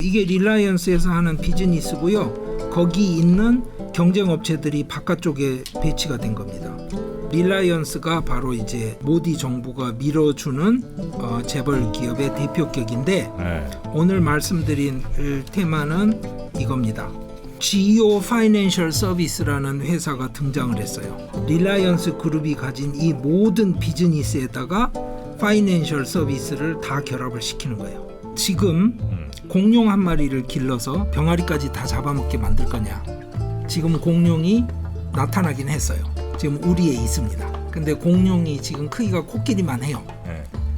이게 릴라이언스에서 하는 비즈니스고요. 거기 있는 경쟁 업체들이 바깥쪽에 배치가 된 겁니다. 릴라이언스가 바로 이제 모디 정부가 밀어주는 재벌 기업의 대표격인데 오늘 말씀드린 테마는 이겁니다. GEO 파이낸셜 서비스라는 회사가 등장을 했어요. 릴라이언스 그룹이 가진 이 모든 비즈니스에다가 파이낸셜 서비스를 다 결합을 시키는 거예요. 지금 공룡 한 마리를 길러서 병아리까지 다 잡아먹게 만들 거냐? 지금 공룡이 나타나긴 했어요. 지금 우리에 있습니다. 근데 공룡이 지금 크기가 코끼리만 해요.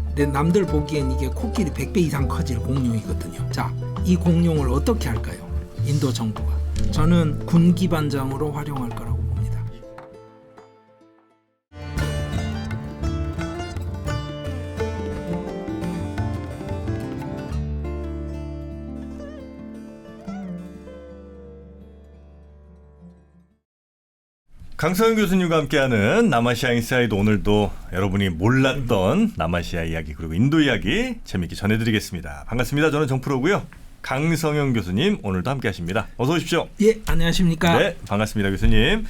근데 남들 보기엔 이게 코끼리 100배 이상 커질 공룡이거든요. 자, 이 공룡을 어떻게 할까요? 인도 정부가. 저는 군 기반장으로 활용할 거라고 봅니다. 강서영 교수님과 함께하는 남아시아 인사이드, 오늘도 여러분이 몰랐던 남아시아 이야기 그리고 인도 이야기 재미있게 전해드리겠습니다. 반갑습니다. 저는 정프로고요. 강성영 교수님 오늘도 함께하십니다. 어서 오십시오. 예, 안녕하십니까. 네, 반갑습니다. 교수님.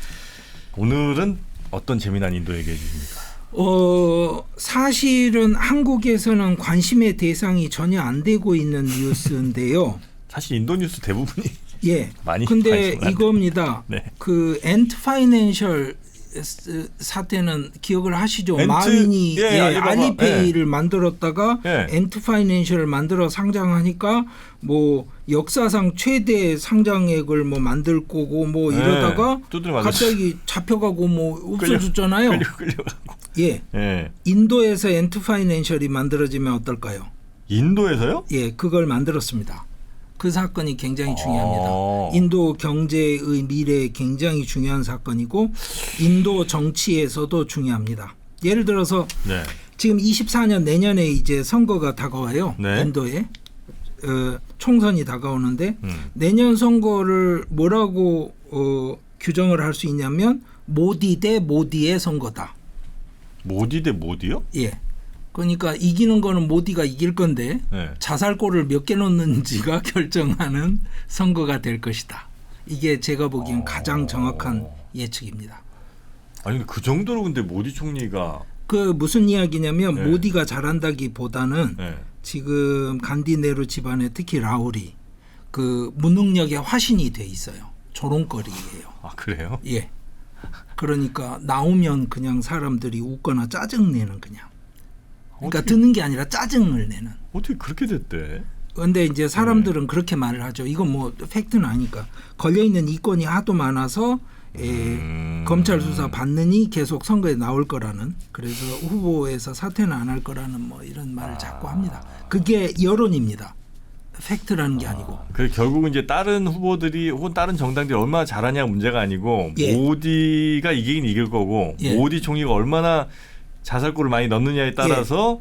오늘은 어떤 재미난 인도 얘기해 주십니까? 사실은 한국에서는 관심의 대상이 전혀 안 되고 있는 뉴스인데요. 사실 인도 뉴스 대부분이 예. 많이 근데 이겁니다. 네. 그 엔트 파이낸셜 사태는 기억을 하시죠? 엔트, 마윈이 알리페이를 예. 만들었다가 엔트 파이낸셜을 만들어 상장하니까 뭐 역사상 최대 상장액을 뭐 만들 거고 뭐 이러다가 갑자기 잡혀가고 뭐 없어졌잖아요. 끌려가고. 예. 인도에서 엔트 파이낸셜이 만들어지면 어떨까요? 인도에서요? 예, 그걸 만들었습니다. 그 사건이 굉장히 중요합니다. 인도 경제의 미래에 굉장히 중요한 사건이고 인도 정치에서도 중요합니다. 예를 들어서 지금 24년 내년에 이제 선거가 다가와요. 인도에 총선이 다가오는데 내년 선거를 뭐라고 규정을 할 수 있냐면 모디 대 모디의 선거다. 모디 대 모디요? 예. 그러니까 이기는 거는 모디가 이길 건데 자살골을 몇 개 넣는지가 결정하는 선거가 될 것이다. 이게 제가 보기엔 가장 정확한 예측입니다. 아니 근데 그 정도로 근데 모디 총리가 그 무슨 이야기냐면 모디가 잘한다기보다는 지금 간디 네루 집안에 특히 라울이 그 무능력의 화신이 돼 있어요. 조롱거리예요. 아 그래요? 예. 그러니까 나오면 그냥 사람들이 웃거나 짜증내는 그냥. 그러니까 듣는 게 아니라 짜증을 내는. 어떻게 그렇게 됐대? 그런데 이제 사람들은 그렇게 말을 하죠. 이건 뭐 팩트는 아니까. 걸려있는 이권이 하도 많아서 검찰 수사 받느니 계속 선거에 나올 거라는. 그래서 후보에서 사퇴는 안 할 거라는 뭐 이런 말을 자꾸 합니다. 그게 여론입니다. 팩트라는 게 아니고. 그래서 결국은 이제 다른 후보들이 혹은 다른 정당들이 얼마나 잘하냐 문제가 아니고 모디가 이기긴 이길 거고 모디 총리가 얼마나 자살골을 많이 넣느냐에 따라서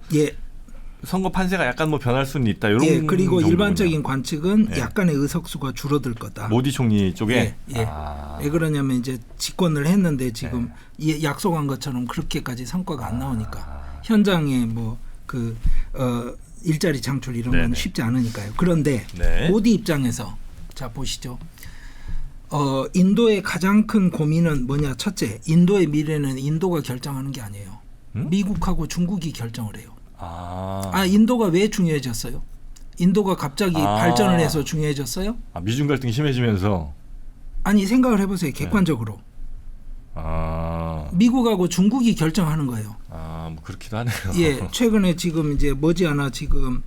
선거 판세가 약간 뭐 변할 수는 있다. 이런 그리고 정도군요. 일반적인 관측은 약간의 의석수가 줄어들 거다. 모디 총리 쪽에. 왜 그러냐면 이제 집권을 했는데 지금 약속한 것처럼 그렇게까지 성과가 안 나오니까 현장에 뭐 그 일자리 창출 이런 건 쉽지 않으니까요. 그런데 모디 입장에서 자 보시죠. 인도의 가장 큰 고민은 뭐냐? 첫째, 인도의 미래는 인도가 결정하는 게 아니에요. 미국하고 중국이 결정을 해요. 인도가 왜 중요해졌어요? 인도가 갑자기 발전을 해서 중요해졌어요? 미중 갈등이 심해지면서. 아니 생각을 해보세요. 객관적으로. 미국하고 중국이 결정하는 거예요. 뭐 그렇기도 하네요. 예, 최근에 지금 이제 머지않아 지금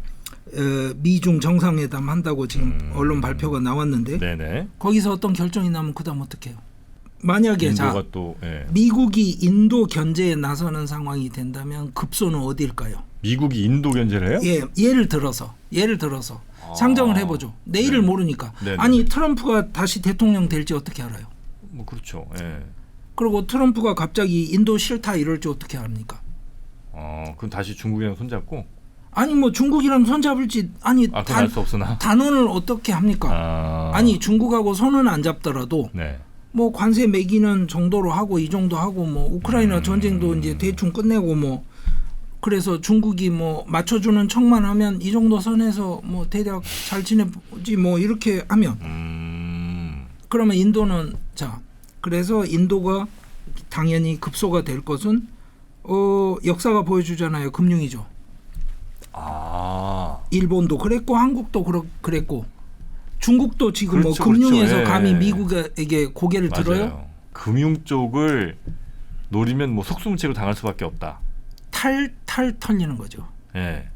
미중 정상회담 한다고 지금 언론 발표가 나왔는데 거기서 어떤 결정이 나면 그다음 어떻게 해요? 만약에 미국이 인도 견제에 나서는 상황이 된다면 급소는 어디일까요? 미국이 인도 견제를 해요? 예, 예를 들어서 상정을 해보죠. 내일을 모르니까. 아니 트럼프가 다시 대통령 될지 어떻게 알아요? 뭐 그렇죠. 그리고 트럼프가 갑자기 인도 싫다 이럴지 어떻게 합니까? 그럼 다시 중국이랑 손잡고? 아니 뭐 중국이랑 손잡을지 그건 알 수 없으나 단언을 어떻게 합니까? 아니 중국하고 손은 안 잡더라도 뭐 관세 매기는 정도로 하고 이 정도 하고 뭐 우크라이나 전쟁도 이제 대충 끝내고 뭐 그래서 중국이 뭐 맞춰주는 척만 하면 이 정도 선에서 뭐 대략 잘 지내지 뭐 이렇게 하면 그러면 인도는 자 그래서 인도가 당연히 급소가 될 것은 역사가 보여주잖아요. 금융이죠. 일본도 그랬고 한국도 그랬고 중국도 지금 그렇죠, 뭐 금융에서 그렇죠. 감히 예. 미국에게 고개를 맞아요. 들어요. 금융 쪽을 노리면 뭐 속수무책으로 당할 수밖에 없다. 탈 털리는 거죠. 예.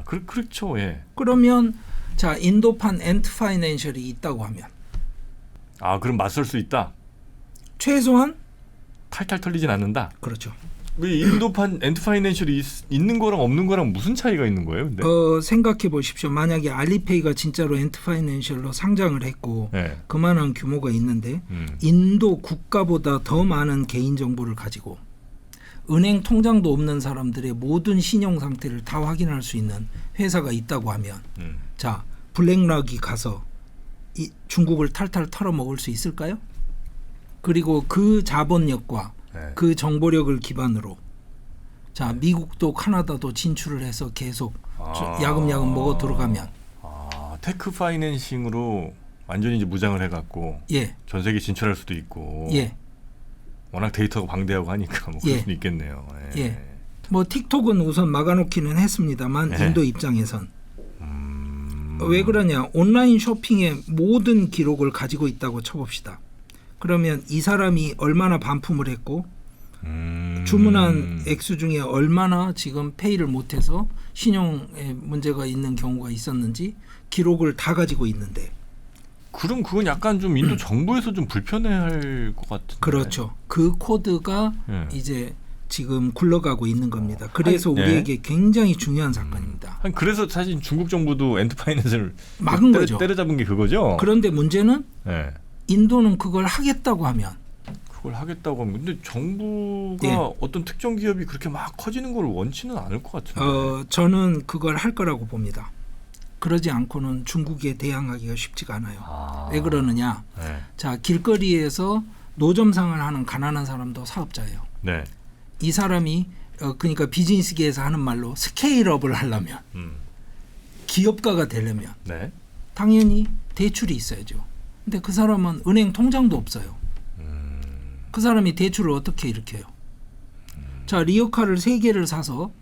그렇죠. 예. 그러면 자 인도판 엔트 파이낸셜이 있다고 하면 그럼 맞설 수 있다. 최소한 탈탈 털리진 않는다. 그렇죠. 인도판 엔트 파이낸셜이 있는 거랑 없는 거랑 무슨 차이가 있는 거예요? 근데? 생각해 보십시오. 만약에 알리페이가 진짜로 엔트 파이낸셜로 상장을 했고 네. 그만한 규모가 있는데 인도 국가보다 더 많은 개인 정보를 가지고 은행 통장도 없는 사람들의 모든 신용 상태를 다 확인할 수 있는 회사가 있다고 하면 자 블랙락이 가서 중국을 탈탈 털어먹을 수 있을까요? 그리고 그 자본력과 그 정보력을 기반으로 자 미국도 카나다도 진출을 해서 계속 야금야금 먹어 들어가면 테크 파이낸싱으로 완전히 이제 무장을 해갖고 예. 전 세계 진출할 수도 있고 예. 워낙 데이터가 방대하고 하니까 뭐 그럴 수도 있겠네요. 예. 예. 뭐 틱톡은 우선 막아놓기는 했습니다만 인도 입장에선 왜 그러냐 온라인 쇼핑의 모든 기록을 가지고 있다고 쳐봅시다. 그러면 이 사람이 얼마나 반품을 했고 주문한 액수 중에 얼마나 지금 페이를 못해서 신용에 문제가 있는 경우가 있었는지 기록을 다 가지고 있는데 그럼 그건 약간 좀 인도 정부에서 좀 불편해할 것 같은데. 그렇죠. 그 코드가 이제 지금 굴러가고 있는 겁니다. 그래서 우리에게 굉장히 중요한 사건입니다. 그래서 사실 중국 정부도 엔터파이낸스를 막은 거죠. 때려잡은 게 그거죠. 그런데 문제는 인도는 그걸 하겠다고 하면 그걸 하겠다고 하면 근데 정부가 어떤 특정 기업이 그렇게 막 커지는 걸 원치는 않을 것 같은데. 저는 그걸 할 거라고 봅니다. 그러지 않고는 중국에 대항하기가 쉽지가 않아요. 왜 그러느냐? 자 길거리에서 노점상을 하는 가난한 사람도 사업자예요. 네. 이 사람이 그러니까 비즈니스계에서 하는 말로 스케일업을 하려면 기업가가 되려면 당연히 대출이 있어야죠. 근데 그 사람은 은행 통장도 없어요. 그 사람이 대출을 어떻게 일으켜요? 자 리어카를 3개를 사서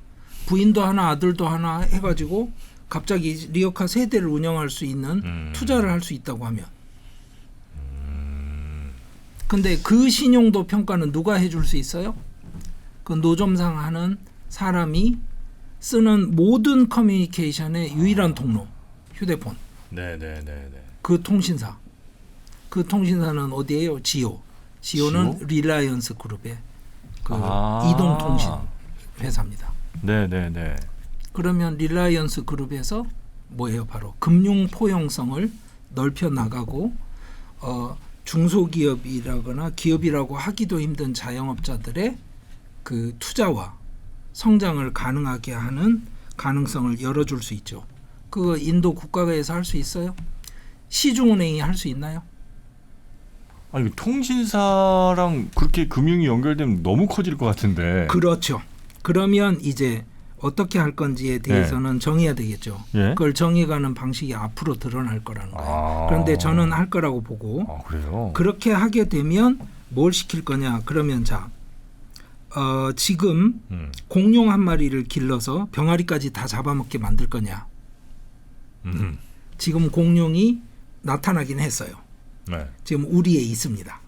부인도 하나 아들도 하나 해가지고 갑자기 리어카 3대를 운영할 수 있는 투자를 할 수 있다고 하면 근데 그 신용도 평가는 누가 해줄 수 있어요? 그 노점상 하는 사람이 쓰는 모든 커뮤니케이션의 유일한 통로 휴대폰. 그 통신사. 그 통신사는 어디예요? 지오는 리라이언스 그룹의 그 이동통신 회사입니다. 그러면 리라이언스 그룹에서 뭐예요? 바로 금융 포용성을 넓혀 나가고 중소기업이라거나 기업이라고 하기도 힘든 자영업자들의 그 투자와 성장을 가능하게 하는 가능성을 열어줄 수 있죠. 그거 인도 국가에서 할 수 있어요? 시중은행이 할 수 있나요? 아니 통신사랑 그렇게 금융이 연결되면 너무 커질 것 같은데. 그렇죠. 그러면 이제 어떻게 할 건지에 대해서는 정해야 되겠죠. 그걸 정해가는 방식이 앞으로 드러날 거라는 거예요. 그런데 저는 할 거라고 보고 그래요? 그렇게 하게 되면 뭘 시킬 거냐. 그러면 자 지금 공룡 한 마리를 길러서 병아리까지 다 잡아먹게 만들 거냐. 지금 공룡이 나타나긴 했어요. 지금 우리에 있습니다.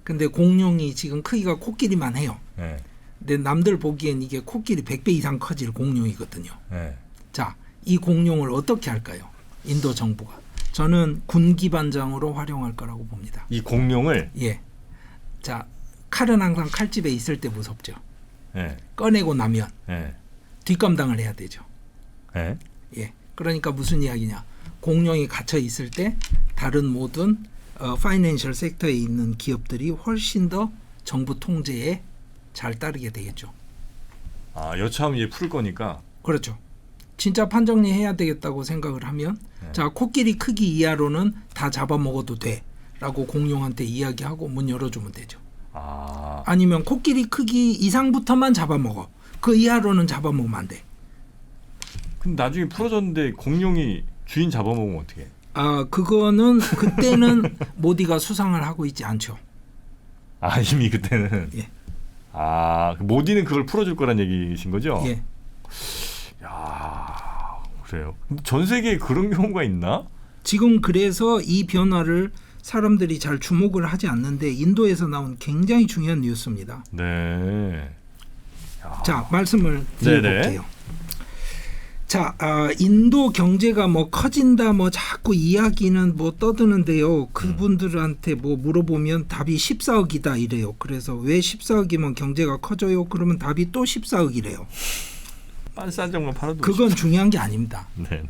근데 공룡이 지금 크기가 코끼리만 해요. 근데 남들 보기엔 이게 코끼리 100배 이상 커질 공룡이거든요. 자, 이 공룡을 어떻게 할까요? 인도 정부가. 저는 군 기반장으로 활용할 거라고 봅니다. 이 공룡을? 자, 칼은 항상 칼집에 있을 때 무섭죠. 꺼내고 나면 뒷감당을 해야 되죠. 그러니까 무슨 이야기냐. 공룡이 갇혀 있을 때 다른 모든 파이낸셜 섹터에 있는 기업들이 훨씬 더 정부 통제에 잘 따르게 되겠죠. 여차하면 이제 풀 거니까. 그렇죠. 진짜 판정리 해야 되겠다고 생각을 하면 자 코끼리 크기 이하로는 다 잡아먹어도 돼라고 공룡한테 이야기하고 문 열어주면 되죠. 아니면 코끼리 크기 이상부터만 잡아먹어. 그 이하로는 잡아먹으면 안 돼. 근데 나중에 풀어졌는데 공룡이 주인 잡아먹으면 어떻게? 그거는 그때는 모디가 수상을 하고 있지 않죠. 이미 그때는. 예. 모디는 그걸 풀어줄 거란 얘기신 거죠? 예. 야, 그래요. 전 세계에 그런 경우가 있나? 지금 그래서 이 변화를 사람들이 잘 주목을 하지 않는데 인도에서 나온 굉장히 중요한 뉴스입니다. 네. 자, 말씀을 드려볼게요. 네네. 자, 인도 경제가 뭐 커진다 뭐 자꾸 이야기는 뭐 떠드는데요. 그분들한테 뭐 물어보면 답이 14억이다 이래요. 그래서 왜 14억이면 경제가 커져요? 그러면 답이 또 14억이래요. 싼 정만 팔아도 그건 중요한 게 아닙니다. 네.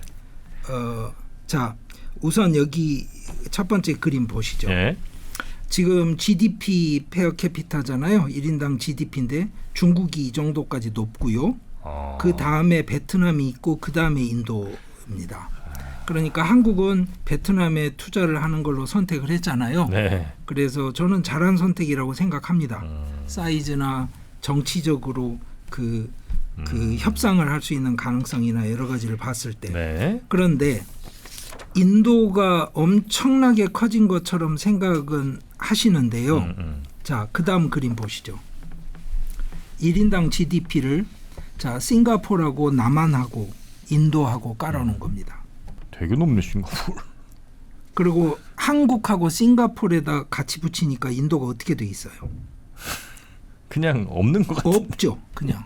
자, 우선 여기 첫 번째 그림 보시죠. 네. 지금 GDP 페어 캐피타잖아요. 1인당 GDP인데 중국이 이 정도까지 높고요. 그 다음에 베트남이 있고 그 다음에 인도입니다. 그러니까 한국은 베트남에 투자를 하는 걸로 선택을 했잖아요. 네. 그래서 저는 잘한 선택이라고 생각합니다. 사이즈나 정치적으로 그 협상을 할 수 있는 가능성이나 여러 가지를 봤을 때. 네. 그런데 인도가 엄청나게 커진 것처럼 생각은 하시는데요. 자, 그 다음 그림 보시죠. 1인당 GDP를 자, 싱가포르하고 남한하고 인도하고 깔아놓은 겁니다. 되게 높네 싱가포르. 그리고 한국하고 싱가포르에다 같이 붙이니까 인도가 어떻게 돼 있어요? 그냥 없는 것 같은데. 없죠. 그냥.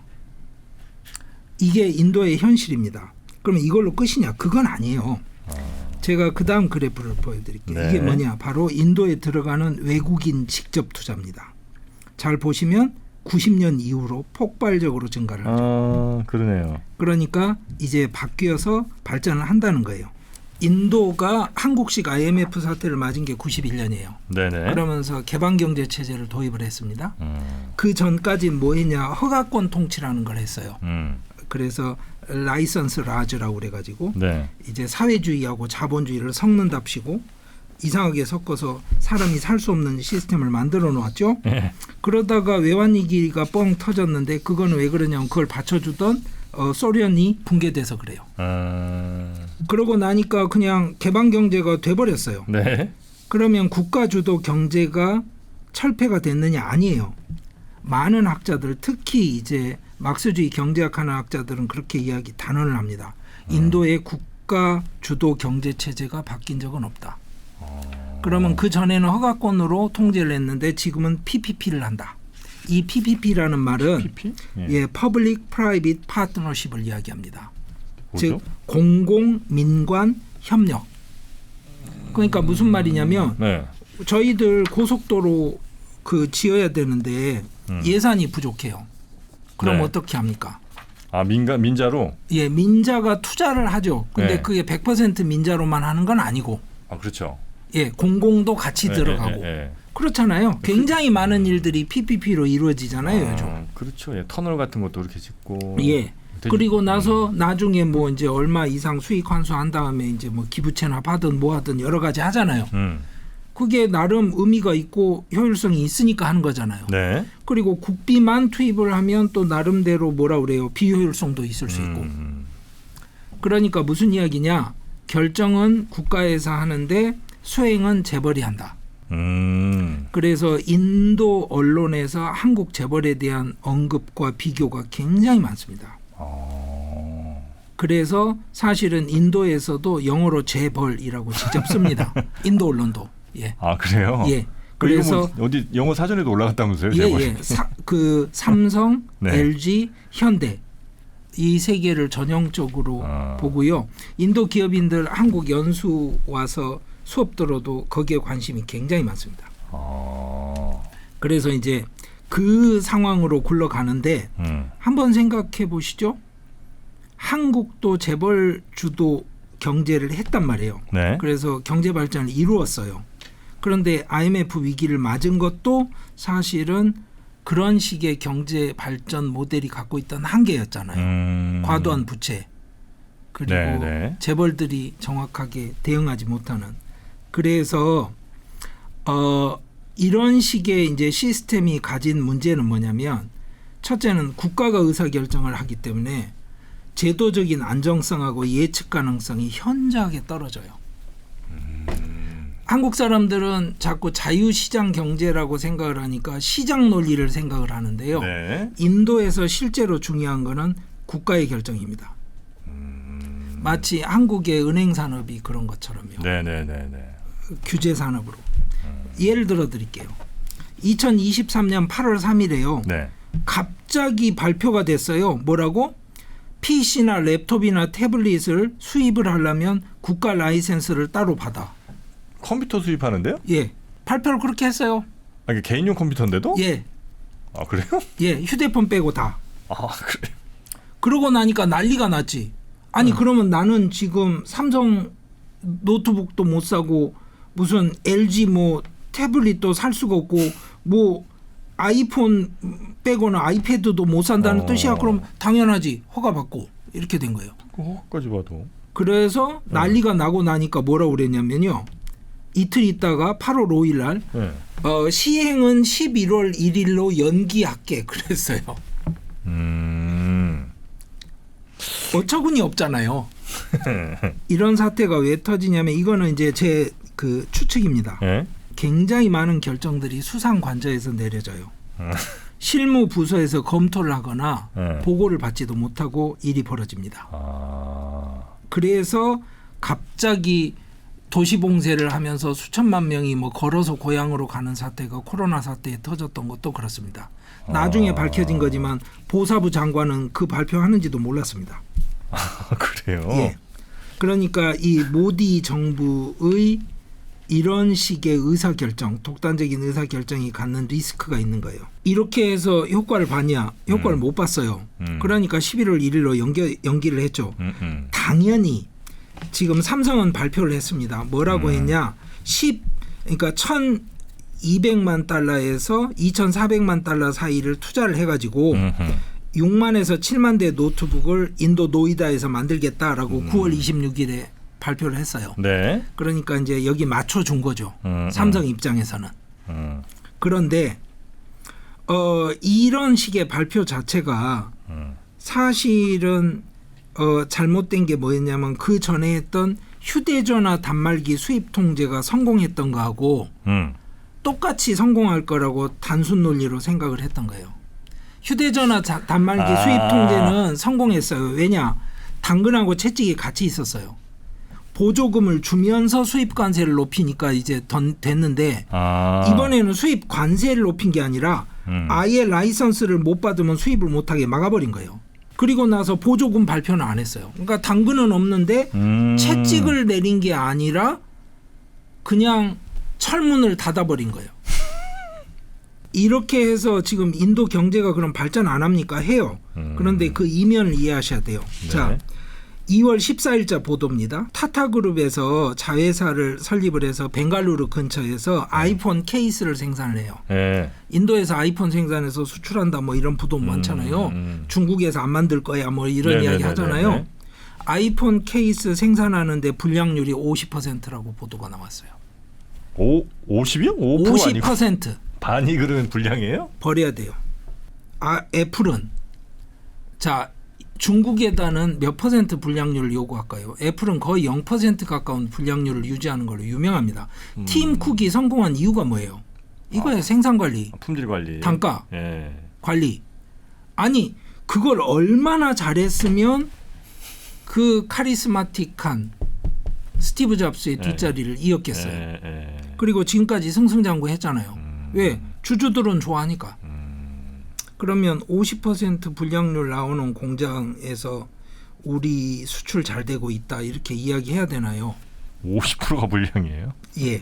이게 인도의 현실입니다. 그러면 이걸로 끝이냐? 그건 아니에요. 제가 그 다음 그래프를 보여드릴게요. 네. 이게 뭐냐? 바로 인도에 들어가는 외국인 직접 투자입니다. 잘 보시면 90년 이후로 폭발적으로 증가를 하죠. 그러네요. 그러니까 이제 바뀌어서 발전을 한다는 거예요. 인도가 한국식 IMF 사태를 맞은 게 91년이에요. 네네. 그러면서 개방경제 체제를 도입을 했습니다. 그 전까지 뭐 했냐? 허가권 통치라는 걸 했어요. 그래서 라이선스 라즈라고 그래가지고 네. 이제 사회주의하고 자본주의를 섞는답시고 이상하게 섞어서 사람이 살 수 없는 시스템을 만들어 놓았죠. 네. 그러다가 외환위기가 뻥 터졌는데 그건 왜 그러냐면 그걸 받쳐주던 소련이 붕괴돼서 그래요. 그러고 나니까 그냥 개방경제가 돼버렸어요. 네. 그러면 국가주도 경제가 철폐가 됐느냐? 아니에요. 많은 학자들 특히 이제 막스주의 경제학하는 학자들은 그렇게 단언을 합니다. 인도의 국가 주도 경제 체제가 바뀐 적은 없다. 그러면 그 전에는 허가권으로 통제를 했는데 지금은 PPP를 한다. 이 PPP라는 말은 PPP? 예, Public Private Partnership을 이야기합니다. 뭐죠? 즉 공공 민관 협력. 그러니까 무슨 말이냐면 네. 저희들 고속도로 지어야 되는데 예산이 부족해요. 그럼 네. 어떻게 합니까? 민자로? 예, 민자가 투자를 하죠. 근데 네. 그게 100% 민자로만 하는 건 아니고. 그렇죠. 예, 공공도 같이 들어가고. 그렇잖아요. 굉장히 많은 일들이 PPP로 이루어지잖아요, 요즘. 그렇죠. 예, 터널 같은 것도 이렇게 짓고. 예. 그리고 나서 나중에 뭐 이제 얼마 이상 수익 환수한 다음에 이제 뭐 기부채나 받든 뭐 하든 여러 가지 하잖아요. 그게 나름 의미가 있고 효율성이 있으니까 하는 거잖아요. 네. 그리고 국비만 투입을 하면 또 나름대로 뭐라 그래요? 비효율성도 있을 수 있고. 그러니까 무슨 이야기냐? 결정은 국가에서 하는데 수행은 재벌이 한다. 그래서 인도 언론에서 한국 재벌에 대한 언급과 비교가 굉장히 많습니다. 그래서 사실은 인도에서도 영어로 재벌이라고 직접 씁니다. 인도 언론도. 예. 그래요? 예. 그래서 어디 영어 사전에도 올라갔다면서요? 예. 삼성, 네. LG, 현대 이 세 개를 전형적으로 보고요. 인도 기업인들 한국 연수 와서 수업 들어도 거기에 관심이 굉장히 많습니다. 그래서 이제 그 상황으로 굴러가는데 한번 생각해 보시죠. 한국도 재벌 주도 경제를 했단 말이에요. 네. 그래서 경제 발전을 이루었어요. 그런데 IMF 위기를 맞은 것도 사실은 그런 식의 경제 발전 모델이 갖고 있던 한계였잖아요. 과도한 부채 그리고 네네. 재벌들이 정확하게 대응하지 못하는. 그래서 이런 식의 이제 시스템이 가진 문제는 뭐냐면 첫째는 국가가 의사결정을 하기 때문에 제도적인 안정성하고 예측 가능성이 현저하게 떨어져요. 한국 사람들은 자꾸 자유시장 경제라고 생각을 하니까 시장 논리를 생각을 하는데요. 네. 인도에서 실제로 중요한 거는 국가의 결정입니다. 마치 한국의 은행 산업이 그런 것처럼요. 네네네네. 규제 산업으로. 예를 들어 드릴게요. 2023년 8월 3일에요. 네. 갑자기 발표가 됐어요. 뭐라고? PC나 랩톱이나 태블릿을 수입을 하려면 국가 라이센스를 따로 받아. 컴퓨터 수입하는데요? 예. 발표를 그렇게 했어요. 아, 이게 개인용 컴퓨터인데도? 예. 아, 그래요? 예. 휴대폰 빼고 다. 아, 그래요? 그러고 나니까 난리가 났지. 아니 그러면 나는 지금 삼성 노트북도 못 사고 무슨 LG 뭐 태블릿도 살 수가 없고 뭐 아이폰 빼고는 아이패드도 못 산다는 뜻이야. 그럼 당연하지. 허가받고 이렇게 된 거예요. 그거까지 봐도. 그래서 난리가 나고 나니까 뭐라고 그랬냐면요. 이틀 있다가 8월 5일 날 시행은 11월 1일로 연기할게 그랬어요. 어처구니 없잖아요. 이런 사태가 왜 터지냐면 이거는 이제 제 그 추측입니다. 네? 굉장히 많은 결정들이 수상 관저에서 내려져요. 실무 부서에서 검토를 하거나 보고를 받지도 못하고 일이 벌어집니다. 그래서 갑자기 도시봉쇄를 하면서 수천만 명이 뭐 걸어서 고향으로 가는 사태가 코로나 사태에 터졌던 것도 그렇습니다. 나중에 밝혀진 거지만 보사부 장관은 그 발표하는지도 몰랐습니다. 그래요? 예. 그러니까 이 모디 정부의 이런 식의 의사결정, 독단적인 의사결정이 갖는 리스크가 있는 거예요. 이렇게 해서 효과를 봤냐? 효과를 못 봤어요. 그러니까 11월 1일로 연기를 했죠. 당연히 지금 삼성은 발표를 했습니다. 뭐라고 했냐? 그러니까 1,200만 달러에서 2,400만 달러 사이를 투자를 해가지고 6만에서 7만 대 노트북을 인도 노이다에서 만들겠다라고 9월 26일에 발표를 했어요. 네. 그러니까 이제 여기 맞춰준 거죠. 삼성 입장에서는. 그런데 이런 식의 발표 자체가 사실은 잘못된 게 뭐였냐면 그 전에 했던 휴대전화 단말기 수입 통제가 성공했던 거하고 똑같이 성공할 거라고 단순 논리로 생각을 했던 거예요. 휴대전화 단말기 수입 통제는 성공했어요. 왜냐? 당근하고 채찍이 같이 있었어요. 보조금을 주면서 수입 관세를 높이니까 이제 됐는데 이번에는 수입 관세를 높인 게 아니라 아예 라이선스를 못 받으면 수입을 못하게 막아버린 거예요. 그리고 나서 보조금 발표는 안 했어요. 그러니까 당근은 없는데 채찍을 내린 게 아니라 그냥 철문을 닫아버린 거예요. 이렇게 해서 지금 인도 경제가 그럼 발전 안 합니까? 해요. 그런데 그 이면을 이해하셔야 돼요. 네. 자, 2월 14일자 보도입니다. 타타그룹에서 자회사를 설립을 해서 벵갈루루 근처에서 아이폰 케이스를 생산을 해요. 네. 인도에서 아이폰 생산해서 수출한다 뭐 이런 부도 많잖아요. 중국에서 안 만들 거야 뭐 이런 이야기 하잖아요. 아이폰 케이스 생산하는데 불량률이 50%라고 보도가 나왔어요. 50이요? 5% 아니고 50%. 반이 그러면 불량이에요? 버려야 돼요. 애플은 자 중국에다는 몇 퍼센트 불량률을 요구할까요? 애플은 거의 0% 가까운 불량률을 유지하는 걸로 유명합니다. 팀 쿡이 성공한 이유가 뭐예요? 이거예요. 생산 관리, 품질 관리, 단가 관리. 아니 그걸 얼마나 잘했으면 그 카리스마틱한 스티브 잡스의 뒷자리를 이었겠어요. 그리고 지금까지 승승장구했잖아요. 왜? 주주들은 좋아하니까. 그러면 50% 불량률 나오는 공장에서 우리 수출 잘 되고 있다 이렇게 이야기해야 되나요? 50%가 불량이에요? 예.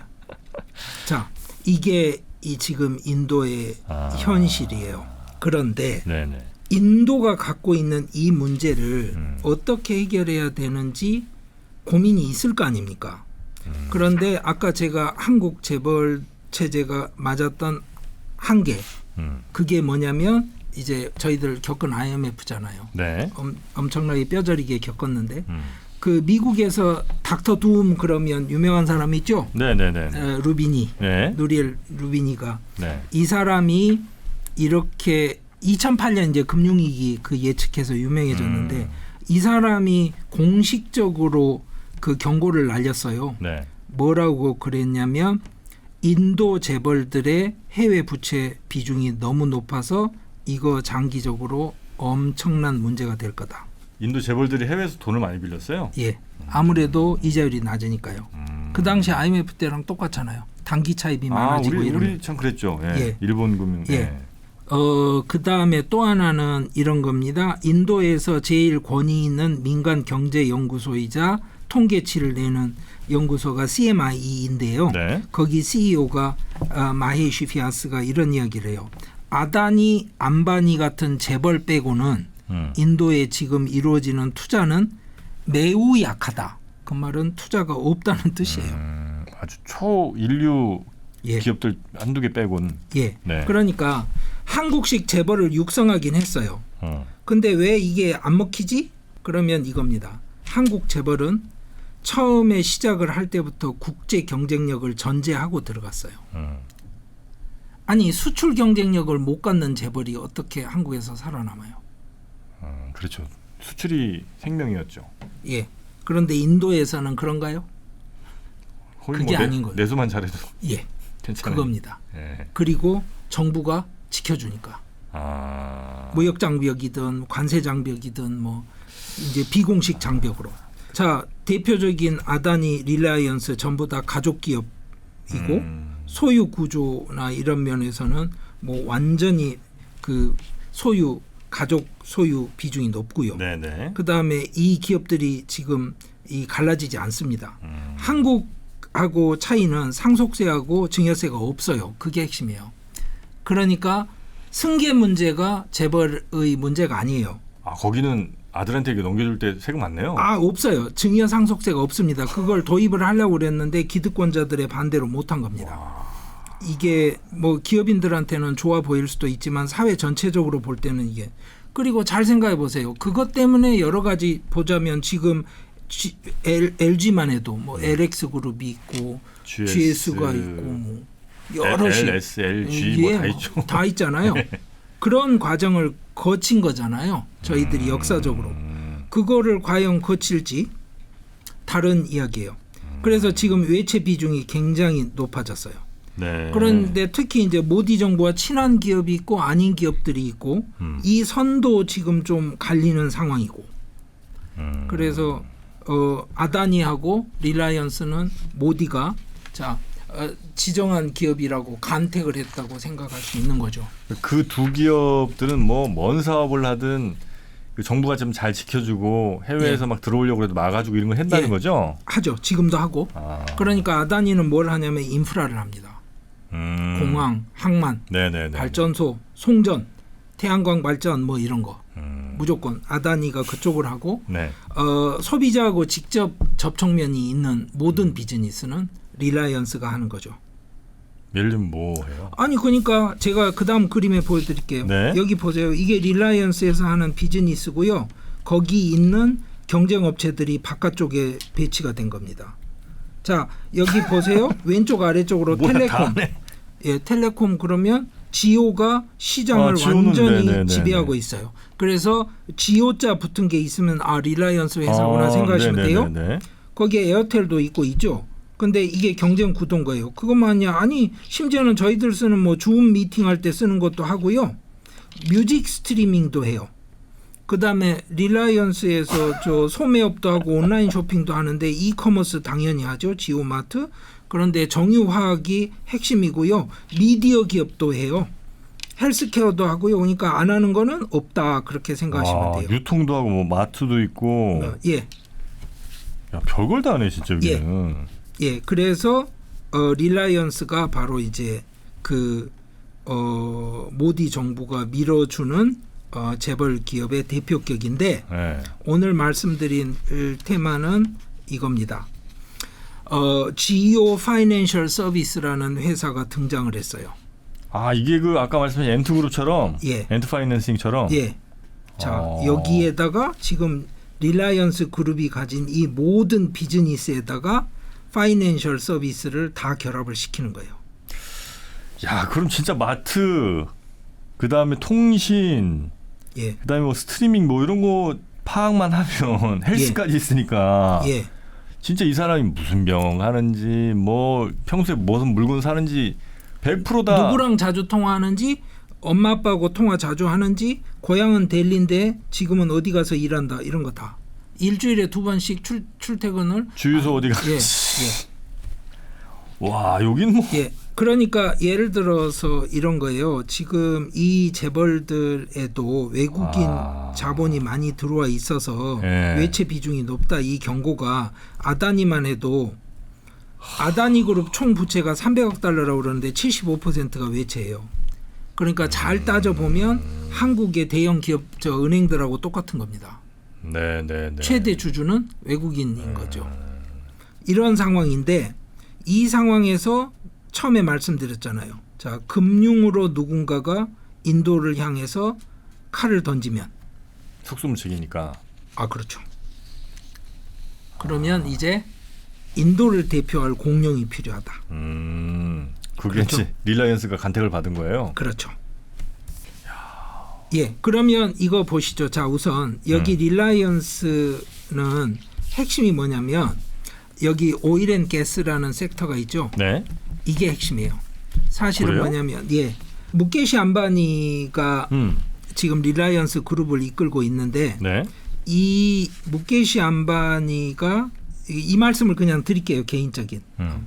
자, 이게 지금 인도의 현실이에요. 그런데 인도가 갖고 있는 이 문제를 어떻게 해결해야 되는지 고민이 있을 거 아닙니까? 그런데 아까 제가 한국 재벌 체제가 맞았던 한계 그게 뭐냐면 이제 저희들 겪은 IMF잖아요. 네. 엄청나게 뼈저리게 겪었는데 그 미국에서 닥터 둠 그러면 유명한 사람 있죠? 루비니, 누리엘 루비니가 이 사람이 이렇게 2008년 이제 금융위기 그 예측해서 유명해졌는데 이 사람이 공식적으로 그 경고를 날렸어요. 네. 뭐라고 그랬냐면 인도 재벌들의 해외 부채 비중이 너무 높아서 이거 장기적으로 엄청난 문제가 될 거다. 인도 재벌들이 해외에서 돈을 많이 빌렸어요? 예. 아무래도 이자율이 낮으니까요. 그 당시 IMF 때랑 똑같잖아요. 단기 차입이 많아지고 우리 참 그랬죠. 예. 예. 일본 금융. 예. 예. 그다음에 또 하나는 이런 겁니다. 인도에서 제일 권위 있는 민간 경제 연구소이자 통계치를 내는 연구소가 CMI인데요. 네. 거기 CEO가 마헤시 피아스가 이런 이야기를 해요. 아다니, 안바니 같은 재벌 빼고는 인도에 지금 이루어지는 투자는 매우 약하다. 그 말은 투자가 없다는 뜻이에요. 아주 초인류 예. 기업들 한두 개 빼곤. 예. 네. 그러니까 한국식 재벌을 육성하긴 했어요. 근데 왜 이게 안 먹히지? 그러면 이겁니다. 한국 재벌은 처음에 시작을 할 때부터 국제 경쟁력을 전제하고 들어갔어요. 아니 수출 경쟁력을 못 갖는 재벌이 어떻게 한국에서 살아남아요? 그렇죠. 수출이 생명이었죠. 예. 그런데 인도에서는 그런가요? 거의 그게 아닌 거예요. 내수만 잘해도 예. 괜찮아요. 그겁니다. 예. 그리고 정부가 지켜주니까. 무역 장벽이든 관세 장벽이든 뭐 이제 비공식 장벽으로. 자, 대표적인 아다니, 릴라이언스 전부 다 가족 기업이고 소유 구조나 이런 면에서는 뭐 완전히 그 소유 가족 소유 비중이 높고요. 네네. 그다음에 이 기업들이 지금 갈라지지 않습니다. 한국하고 차이는 상속세하고 증여세가 없어요. 그게 핵심이에요. 그러니까 승계 문제가 재벌의 문제가 아니에요. 거기는 아들한테 이렇게 넘겨줄 때 세금 안 내요? 없어요. 증여 상속세가 없습니다. 그걸 도입을 하려고 그랬는데 기득권자들의 반대로 못한 겁니다. 이게 뭐 기업인들한테는 좋아 보일 수도 있지만 사회 전체적으로 볼 때는 이게 그리고 잘 생각해 보세요. 그것 때문에 여러 가지 보자면 지금 LG만 해도 뭐 LX 그룹이 있고 GS가 있고 뭐 여럿이 LS, LG 뭐 다 있죠. 다 있잖아요. 그런 과정을 거친 거잖아요. 저희들이 역사적으로. 그거를 과연 거칠지 다른 이야기예요. 그래서 지금 외채 비중이 굉장히 높아졌어요. 네. 그런데 특히 이제 모디 정부와 친한 기업이 있고 아닌 기업들이 있고 이 선도 지금 좀 갈리는 상황이고. 그래서 아다니하고 릴라이언스는 모디가 지정한 기업이라고 간택을 했다고 생각할 수 있는 거죠. 그 두 기업들은 뭐 뭔 사업을 하든 그 정부가 좀 잘 지켜주고 해외에서 막 들어오려고 해도 막아주고 이런 걸 한다는 거죠? 하죠. 지금도 하고. 그러니까 아다니는 뭘 하냐면 인프라를 합니다. 공항, 항만, 네네네. 발전소, 송전, 태양광 발전 뭐 이런 거. 무조건 아다니가 그쪽을 하고 네. 소비자하고 직접 접촉면이 있는 모든 비즈니스는 릴라이언스가 하는 거죠. 예를 들면 뭐 해요? 아니 그러니까 제가 그다음 그림에 보여드릴게요. 네. 여기 보세요. 이게 릴라이언스에서 하는 비즈니스고요. 거기 있는 경쟁 업체들이 바깥쪽에 배치가 된 겁니다. 자 여기 보세요. 왼쪽 아래쪽으로 텔레콤. 예, 텔레콤 그러면 지오가 시장을 완전히 네네네네. 지배하고 있어요. 그래서 지오자 붙은 게 있으면 릴라이언스 회사구나 생각하시면 돼요. 거기에 에어텔도 있고 있죠. 근데 이게 경쟁 구도인 거예요. 그것만 아니야. 아니 심지어는 저희들 쓰는 뭐 줌 미팅할 때 쓰는 것도 하고요. 뮤직 스트리밍도 해요. 그다음에 릴라이언스에서 소매업도 하고 온라인 쇼핑도 하는데 이커머스 당연히 하죠. 지오마트. 그런데 정유화학이 핵심이고요. 미디어 기업도 해요. 헬스케어도 하고요. 그러니까 안 하는 거는 없다. 그렇게 생각하시면 돼요. 유통도 하고 뭐 마트도 있고. 예. 야, 별걸 다 하네 진짜 여기는. 예. 그래서 릴라이언스가 바로 이제 모디 정부가 밀어주는 재벌 기업의 대표격인데 네. 오늘 말씀드린 테마는 이겁니다. GEO 파이낸셜 서비스라는 회사가 등장을 했어요. 이게 그 아까 말씀하신 엔트그룹처럼 엔트파이낸싱처럼. 예. 자 여기에다가 지금 릴라이언스 그룹이 가진 이 모든 비즈니스에다가 파이낸셜 서비스를 다 결합을 시키는 거예요. 야, 그럼 진짜 마트 그다음에 통신, 예. 그다음에 뭐 스트리밍 뭐 이런 거 파악만 하면 헬스까지 있으니까 예. 진짜 이 사람이 무슨 병 하는지 뭐 평소에 무슨 물건 사는지 100%다. 누구랑 자주 통화하는지, 엄마 아빠하고 통화 자주 하는지, 고향은 델리인데 지금은 어디 가서 일한다, 이런 거 다. 일주일에 2번씩 출퇴근을 주유소 어디 가? 예. 와, 여긴 뭐 예. 그러니까 예를 들어서 이런 거예요. 지금 이 재벌들에도 외국인 자본이 많이 들어와 있어서 예. 외채 비중이 높다, 이 경고가 아다니만 해도 아다니 그룹 총 부채가 300억 달러라고 그러는데 75%가 외채예요. 그러니까 잘 따져 보면 한국의 대형 기업 은행들하고 똑같은 겁니다. 네. 최대 주주는 외국인인 거죠. 이런 상황인데, 이 상황에서 처음에 말씀드렸잖아요. 자, 금융으로 누군가가 인도를 향해서 칼을 던지면, 속수무책이니까. 그렇죠. 그러면 이제 인도를 대표할 공룡이 필요하다. 그게 그렇죠. 이제 릴라이언스가 간택을 받은 거예요. 그렇죠. 예, 그러면 이거 보시죠. 자, 우선 여기 릴라이언스는 핵심이 뭐냐면 여기 오일 앤 가스라는 섹터가 있죠. 네. 이게 핵심이에요. 사실은 그래요? 뭐냐면 무케시 안바니가 지금 릴라이언스 그룹을 이끌고 있는데, 네. 이 무케시 안바니가 이 말씀을 그냥 드릴게요. 개인적인.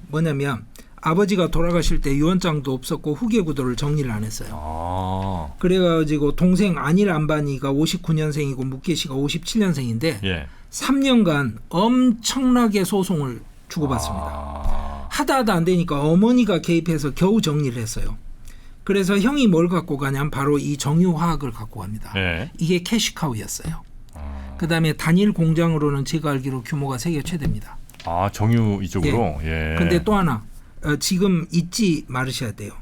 뭐냐면 아버지가 돌아가실 때 유언장도 없었고 후계 구도를 정리를 안 했어요. 그래가지고 동생 아닐 안바니가 59년생이고 무케시가 57년생인데 예. 3년간 엄청나게 소송을 주고받습니다. 하다 안 되니까 어머니가 개입해서 겨우 정리를 했어요. 그래서 형이 뭘 갖고 가냐면 바로 이 정유화학을 갖고 갑니다. 예. 이게 캐시카우였어요. 그다음에 단일 공장으로는 제가 알기로 규모가 세계 최대입니다. 정유 이쪽으로. 예. 근데 또 하나 지금 잊지 말으셔야 돼요.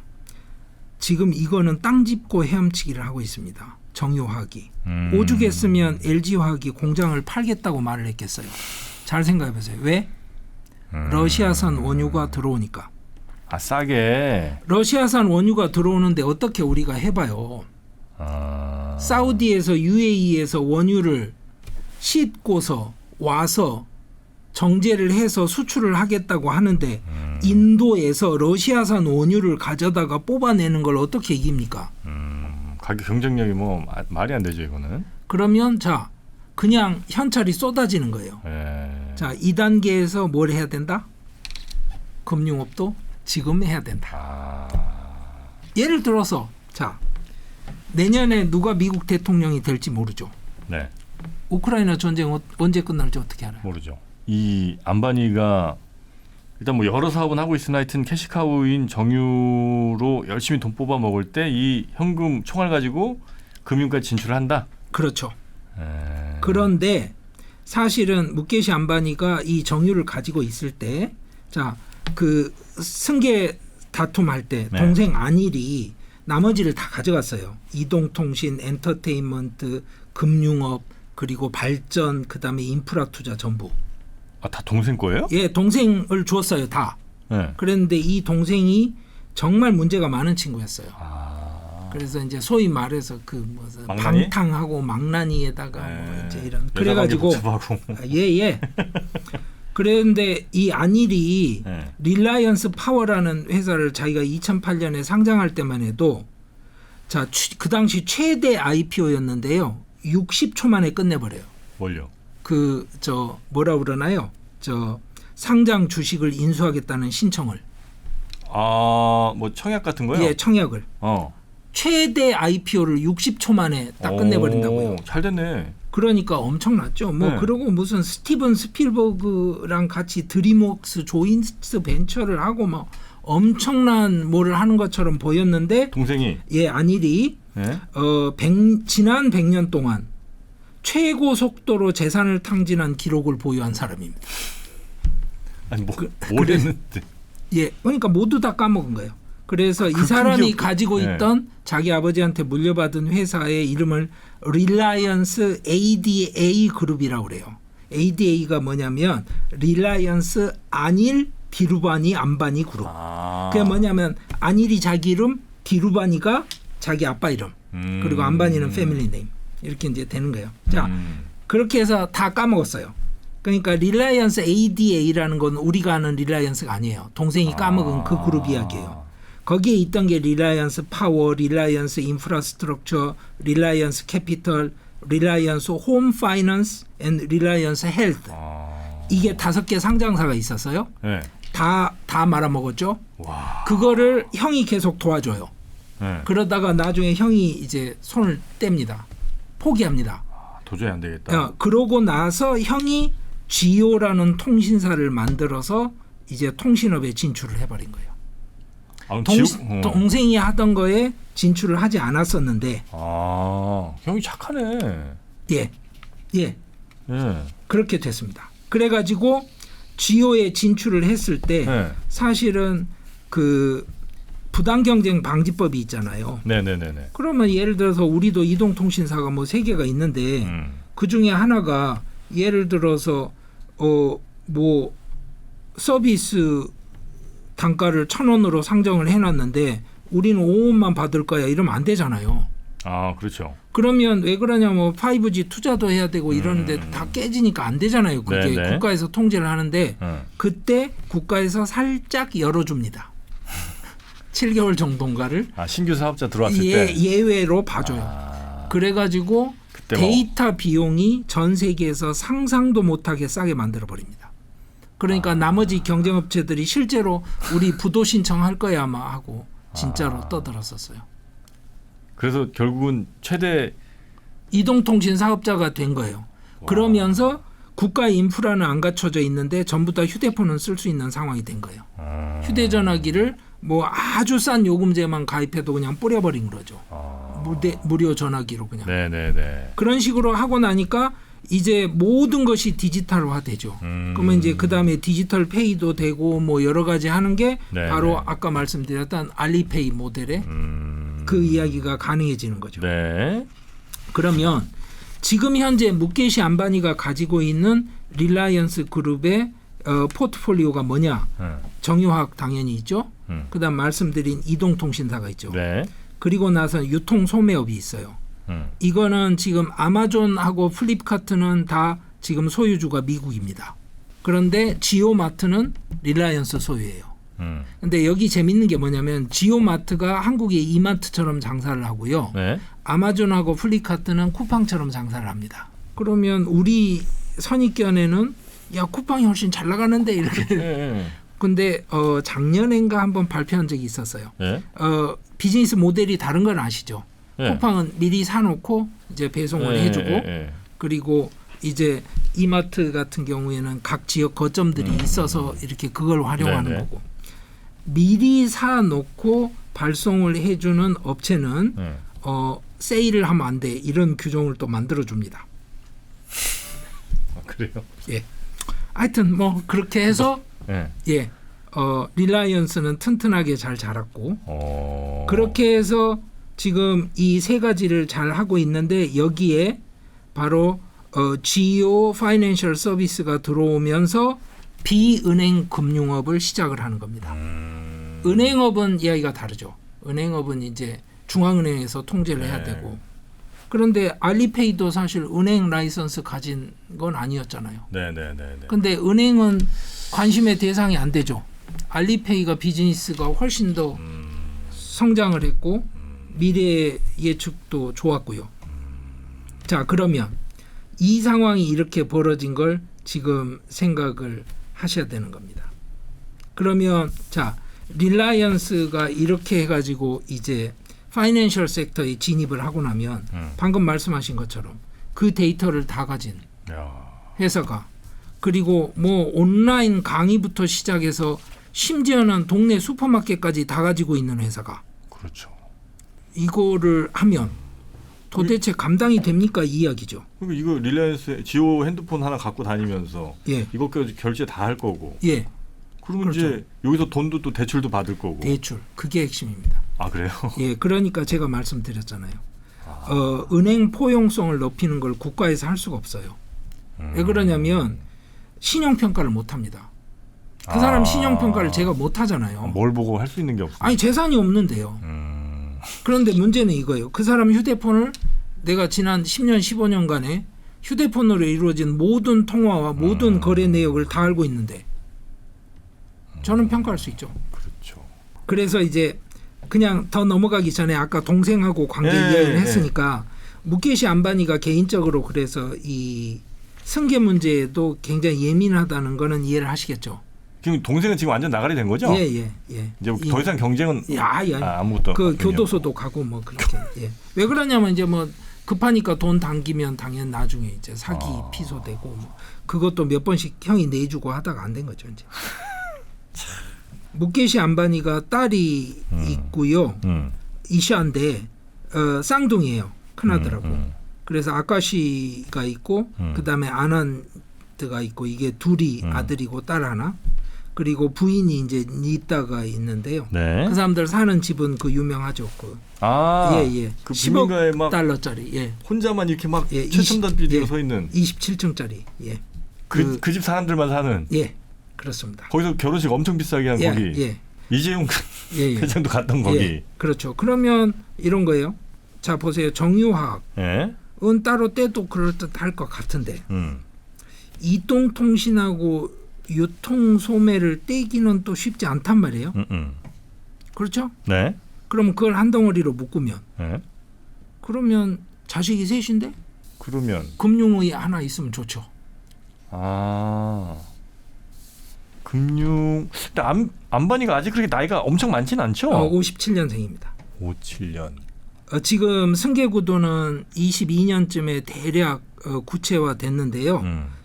지금 이거는 땅 짚고 헤엄치기를 하고 있습니다. 정유화학이. 오죽했으면 LG화학이 공장을 팔겠다고 말을 했겠어요. 잘 생각해보세요. 왜? 러시아산 원유가 들어오니까. 싸게. 러시아산 원유가 들어오는데 어떻게 우리가 해봐요. 사우디에서 UAE에서 원유를 싣고서 와서 정제를 해서 수출을 하겠다고 하는데 인도에서 러시아산 원유를 가져다가 뽑아내는 걸 어떻게 이깁니까? 가격 경쟁력이 뭐 말이 안 되죠, 이거는. 그러면 자, 그냥 현찰이 쏟아지는 거예요. 예. 자, 2단계에서 뭘 해야 된다? 금융업도 지금 해야 된다. 예를 들어서 자, 내년에 누가 미국 대통령이 될지 모르죠. 네. 우크라이나 전쟁 언제 끝날지 어떻게 알아요? 모르죠. 이 안바니가 일단 뭐 여러 사업은 하고 있으나 하여튼 캐시카우인 정유로 열심히 돈 뽑아 먹을 때 이 현금 총알 가지고 금융까지 진출을 한다. 그렇죠. 그런데 사실은 무케시 안바니가 이 정유를 가지고 있을 때, 자, 그 승계 다툼할 때 네. 동생 안일이 나머지를 다 가져갔어요. 이동통신, 엔터테인먼트, 금융업, 그리고 발전, 그다음에 인프라 투자 전부. 다 동생 거예요? 예, 동생을 주었어요, 다. 네. 그런데 이 동생이 정말 문제가 많은 친구였어요. 그래서 이제 소위 말해서 그 뭐 방탕하고 망나니에다가 뭐 이제 이런 그래가지고 예. 그런데 이 안일이 릴라이언스 파워라는 회사를 자기가 2008년에 상장할 때만 해도 자, 그 당시 최대 IPO였는데요. 60초 만에 끝내버려요. 뭘요? 뭐라 그러나요? 상장 주식을 인수하겠다는 신청을. 뭐 청약 같은 거요? 예, 청약을. 최대 IPO를 60초 만에 딱 끝내버린다고요. 잘 됐네. 그러니까 엄청났죠. 그리고 무슨 스티븐 스필버그랑 같이 드림웍스 조인트 벤처를 하고 막 엄청난 뭐를 하는 것처럼 보였는데 동생이 안일이 지난 100년 동안 최고 속도로 재산을 탕진한 기록을 보유한 사람입니다. 아니 뭘 했는데? 예, 그러니까 모두 다 까먹은 거예요. 그래서 이 사람이 가지고 있던 자기 아버지한테 물려받은 회사의 이름을 릴라이언스 ADA 그룹이라고 그래요. ADA가 뭐냐면 릴라이언스 안일 디루바니 안바니 그룹. 그게 뭐냐면 안일이 자기 이름, 디루바니가 자기 아빠 이름. 그리고 안바니는 패밀리 네임 이렇게 이제 되는 거예요. 자, 그렇게 해서 다 까먹었어요. 그러니까 릴라이언스 ADA라는 건 우리가 아는 릴라이언스가 아니에요. 동생이 까먹은 그 그룹 이야기예요. 거기에 있던 게 릴라이언스 파워, 릴라이언스 인프라스트럭처, 릴라이언스 캐피털, 릴라이언스 홈 파이낸스 앤 릴라이언스 헬스. 이게 5개 상장사가 있었어요. 네. 다 말아먹었죠. 와. 그거를 형이 계속 도와줘요. 네. 그러다가 나중에 형이 이제 손을 뗍니다. 포기합니다. 도저히 안 되겠다. 그러고 나서 형이 지오라는 통신사를 만들어서 이제 통신업에 진출을 해버린 거예요. 동생이 하던 거에 진출을 하지 않았었는데. 형이 착하네. 예. 그렇게 됐습니다. 그래가지고 지오에 진출을 했을 때 사실은 그 부당 경쟁 방지법이 있잖아요. 네네네. 그러면 예를 들어서 우리도 이동통신사가 뭐 3개가 있는데 그 중에 하나가 예를 들어서 뭐 서비스 단가를 1,000원으로 상정을 해놨는데 우리는 5원만 받을 거야 이러면 안 되잖아요. 그렇죠. 그러면 왜 그러냐면 5G 투자도 해야 되고 이러는데 다 깨지니까 안 되잖아요. 그게 네네. 국가에서 통제를 하는데 그때 국가에서 살짝 열어줍니다. 7개월 정도인가를 신규 사업자 들어왔을 때 예외로 봐줘요. 그래가지고 데이터 비용이 전 세계에서 상상도 못하게 싸게 만들어버립니다. 그러니까 나머지 경쟁업체들이 실제로 우리 부도 신청할 거야 아마 하고 진짜로 떠들었었어요. 그래서 결국은 최대 이동통신 사업자가 된 거예요. 그러면서 국가 인프라는 안 갖춰져 있는데 전부 다 휴대폰은 쓸 수 있는 상황이 된 거예요. 휴대전화기를 뭐 아주 싼 요금제만 가입해도 그냥 뿌려버린 거죠. 무료 전화기로 그냥. 네네네. 그런 식으로 하고 나니까 이제 모든 것이 디지털화되죠. 그러면 이제 그 다음에 디지털 페이도 되고 뭐 여러 가지 하는 게 바로 아까 말씀드렸던 알리페이 모델의 그 이야기가 가능해지는 거죠. 네. 그러면 지금 현재 무케시 안바니가 가지고 있는 릴라이언스 그룹의 포트폴리오가 뭐냐? 정유화학 당연히 있죠. 그다음 말씀드린 이동통신사가 있죠. 네. 그리고 나서 유통소매업이 있어요. 이거는 지금 아마존하고 플립카트는 다 지금 소유주가 미국입니다. 그런데 지오마트는 릴라이언스 소유예요. 근데 여기 재밌는 게 뭐냐면 지오마트가 한국의 이마트처럼 장사를 하고요. 아마존하고 플립카트는 쿠팡처럼 장사를 합니다. 그러면 우리 선입견에는 야 쿠팡이 훨씬 잘 나가는데 이렇게. 근데 작년엔가 한번 발표한 적이 있었어요. 비즈니스 모델이 다른 건 아시죠? 쿠팡은 미리 사놓고 이제 배송을 해주고 그리고 이제 이마트 같은 경우에는 각 지역 거점들이 있어서 이렇게 그걸 활용하는 거고 미리 사놓고 발송을 해주는 업체는 세일을 하면 안 돼 이런 규정을 또 만들어줍니다. 그래요? 예. 하여튼 뭐 그렇게 해서 릴라이언스는 튼튼하게 잘 자랐고 그렇게 해서 지금 이 3가지를 잘 하고 있는데 여기에 바로 지오 파이낸셜 서비스가 들어오면서 비은행 금융업을 시작을 하는 겁니다. 은행업은 이야기가 다르죠. 은행업은 이제 중앙은행에서 통제를 해야 되고 그런데 알리페이도 사실 은행 라이선스 가진 건 아니었잖아요. 근데 은행은 관심의 대상이 안 되죠. 알리페이가 비즈니스가 훨씬 더 성장을 했고 미래 예측도 좋았고요. 자, 그러면 이 상황이 이렇게 벌어진 걸 지금 생각을 하셔야 되는 겁니다. 그러면 자, 릴라이언스가 이렇게 해가지고 이제 파이낸셜 섹터에 진입을 하고 나면 방금 말씀하신 것처럼 그 데이터를 다 가진 회사가 그리고 뭐 온라인 강의부터 시작해서 심지어는 동네 슈퍼마켓까지 다 가지고 있는 회사가 그렇죠. 이거를 하면 도대체 감당이 됩니까 이 이야기죠. 그러니까 이거 릴라이언스 지오 핸드폰 하나 갖고 다니면서 이것까지 결제 다 할 거고. 그러면 그렇죠. 이제 여기서 돈도 또 대출도 받을 거고. 대출 그게 핵심입니다. 그래요? 그러니까 제가 말씀드렸잖아요. 은행 포용성을 높이는 걸 국가에서 할 수가 없어요. 왜 그러냐면 신용평가를 못합니다. 그 사람 신용평가를 제가 못하잖아요. 뭘 보고 할 수 있는 게 없어요. 아니 재산이 없는데요. 그런데 문제는 이거예요. 그 사람 휴대폰을 내가 지난 10년, 15년간에 휴대폰으로 이루어진 모든 통화와 모든 거래 내역을 다 알고 있는데 저는 평가할 수 있죠. 그렇죠. 그래서 이제 그냥 더 넘어가기 전에 아까 동생하고 관계 이야기를 했으니까 무케시 안바니가 개인적으로 그래서 이 승계 문제에도 굉장히 예민하다는 거는 이해를 하시겠죠. 지금 동생은 지금 완전 나가리 된 거죠? 예. 이제 더 이상 경쟁은 아무것도 그 없군요. 교도소도 가고 뭐 그렇게. 예. 왜 그러냐면 이제 뭐 급하니까 돈 당기면 당연 나중에 이제 사기 피소되고 뭐 그것도 몇 번씩 형이 내주고 하다가 안 된 거죠 이제. 무케시 안바니가 딸이 있고요. 이샤인데 쌍둥이에요. 큰아들하고. 그래서 아카시가 있고 그다음에 아난드가 있고 이게 둘이 아들이고 딸 하나. 그리고 부인이 이제 니따가 있는데요. 네. 그 사람들 사는 집은 그 유명하죠. 그 그 10억 막 달러짜리. 예. 혼자만 이렇게 막 최첨단 빌딩에 서 있는 27층짜리. 예. 그 집 사람들만 사는. 예. 그렇습니다. 거기서 결혼식 엄청 비싸게 한 거기. 이재용 회장도 갔던 거기. 예. 그렇죠. 그러면 이런 거예요. 자 보세요. 정유화학은 따로 떼도 그럴듯할 것 같은데 이동통신하고 유통소매를 떼기는 또 쉽지 않단 말이에요. 그렇죠? 네. 그럼 그걸 한 덩어리로 묶으면 네. 그러면 자식이 셋인데 그러면 금융의 하나 있으면 좋죠. 금융. 안바니가 아직 그렇게 나이가 엄청 많지는 않죠? 57년생입니다. 57년. 지금 승계구도는 22년쯤에 대략 구체화됐는데요.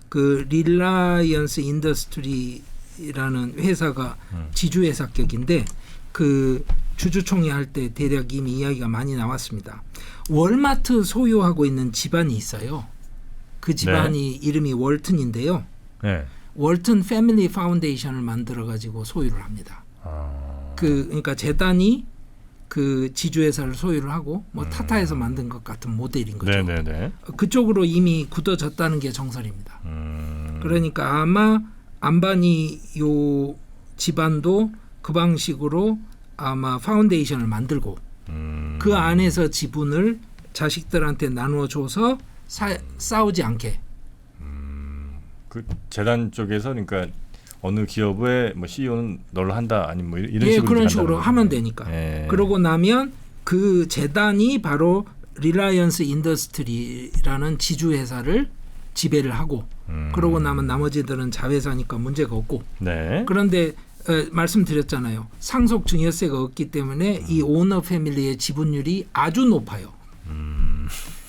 그 릴라이언스 인더스트리라는 회사가 지주회사격인데 그 주주총회 할 때 대략 이미 이야기가 많이 나왔습니다. 월마트 소유하고 있는 집안이 있어요. 그 집안이 이름이 월튼인데요. 네. 월튼 패밀리 파운데이션을 만들어 가지고 소유를 합니다. 그러니까 재단이 그 지주회사를 소유를 하고 뭐 타타에서 만든 것 같은 모델인 거죠. 네네네. 그쪽으로 이미 굳어졌다는 게 정설입니다. 그러니까 아마 안바니 요 집안도 그 방식으로 아마 파운데이션을 만들고 그 안에서 지분을 자식들한테 나눠줘서 싸우지 않게. 그 재단 쪽에서 그러니까 어느 기업의 뭐 CEO는 널로 한다 아니면 뭐 이런 식으로 그런 식으로 하면 되니까. 그러고 나면 그 재단이 바로 릴라이언스 인더스트리라는 지주회사를 지배를 하고 그러고 나면 나머지들은 자회사니까 문제가 없고. 네. 그런데 말씀드렸잖아요. 상속 증여세가 없기 때문에 이 오너 패밀리의 지분율이 아주 높아요.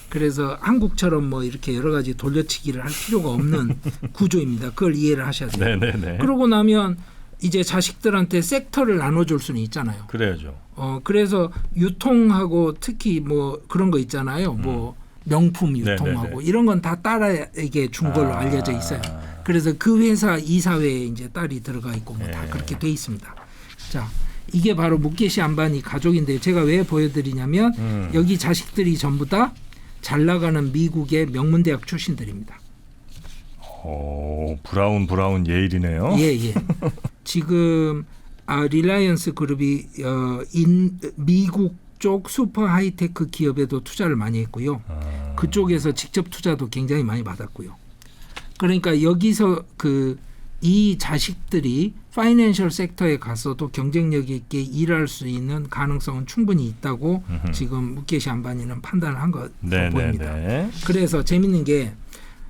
그래서 한국처럼 뭐 이렇게 여러 가지 돌려치기를 할 필요가 없는 구조입니다. 그걸 이해를 하셔야 돼요. 네네네. 그러고 나면 이제 자식들한테 섹터를 나눠줄 수는 있잖아요. 그래야죠. 그래서 유통하고 특히 뭐 그런 거 있잖아요. 뭐 명품 유통하고 네네네. 이런 건 다 딸에게 준 걸로 알려져 있어요. 그래서 그 회사 이사회에 이제 딸이 들어가 있고 뭐 다 그렇게 돼 있습니다. 자, 이게 바로 무케시 안바니 가족인데 제가 왜 보여드리냐면 여기 자식들이 전부 다 잘 나가는 미국의 명문대학 출신들입니다. 브라운 예일이네요. 예. 지금 릴라이언스 그룹이 미국 쪽 슈퍼 하이테크 기업에도 투자를 많이 했고요. 그쪽에서 직접 투자도 굉장히 많이 받았고요. 그러니까 여기서 이 자식들이 파이낸셜 섹터에 가서도 경쟁력 있게 일할 수 있는 가능성은 충분히 있다고 지금 무케시 안바니는 판단을 한 것 보입니다. 그래서 재밌는 게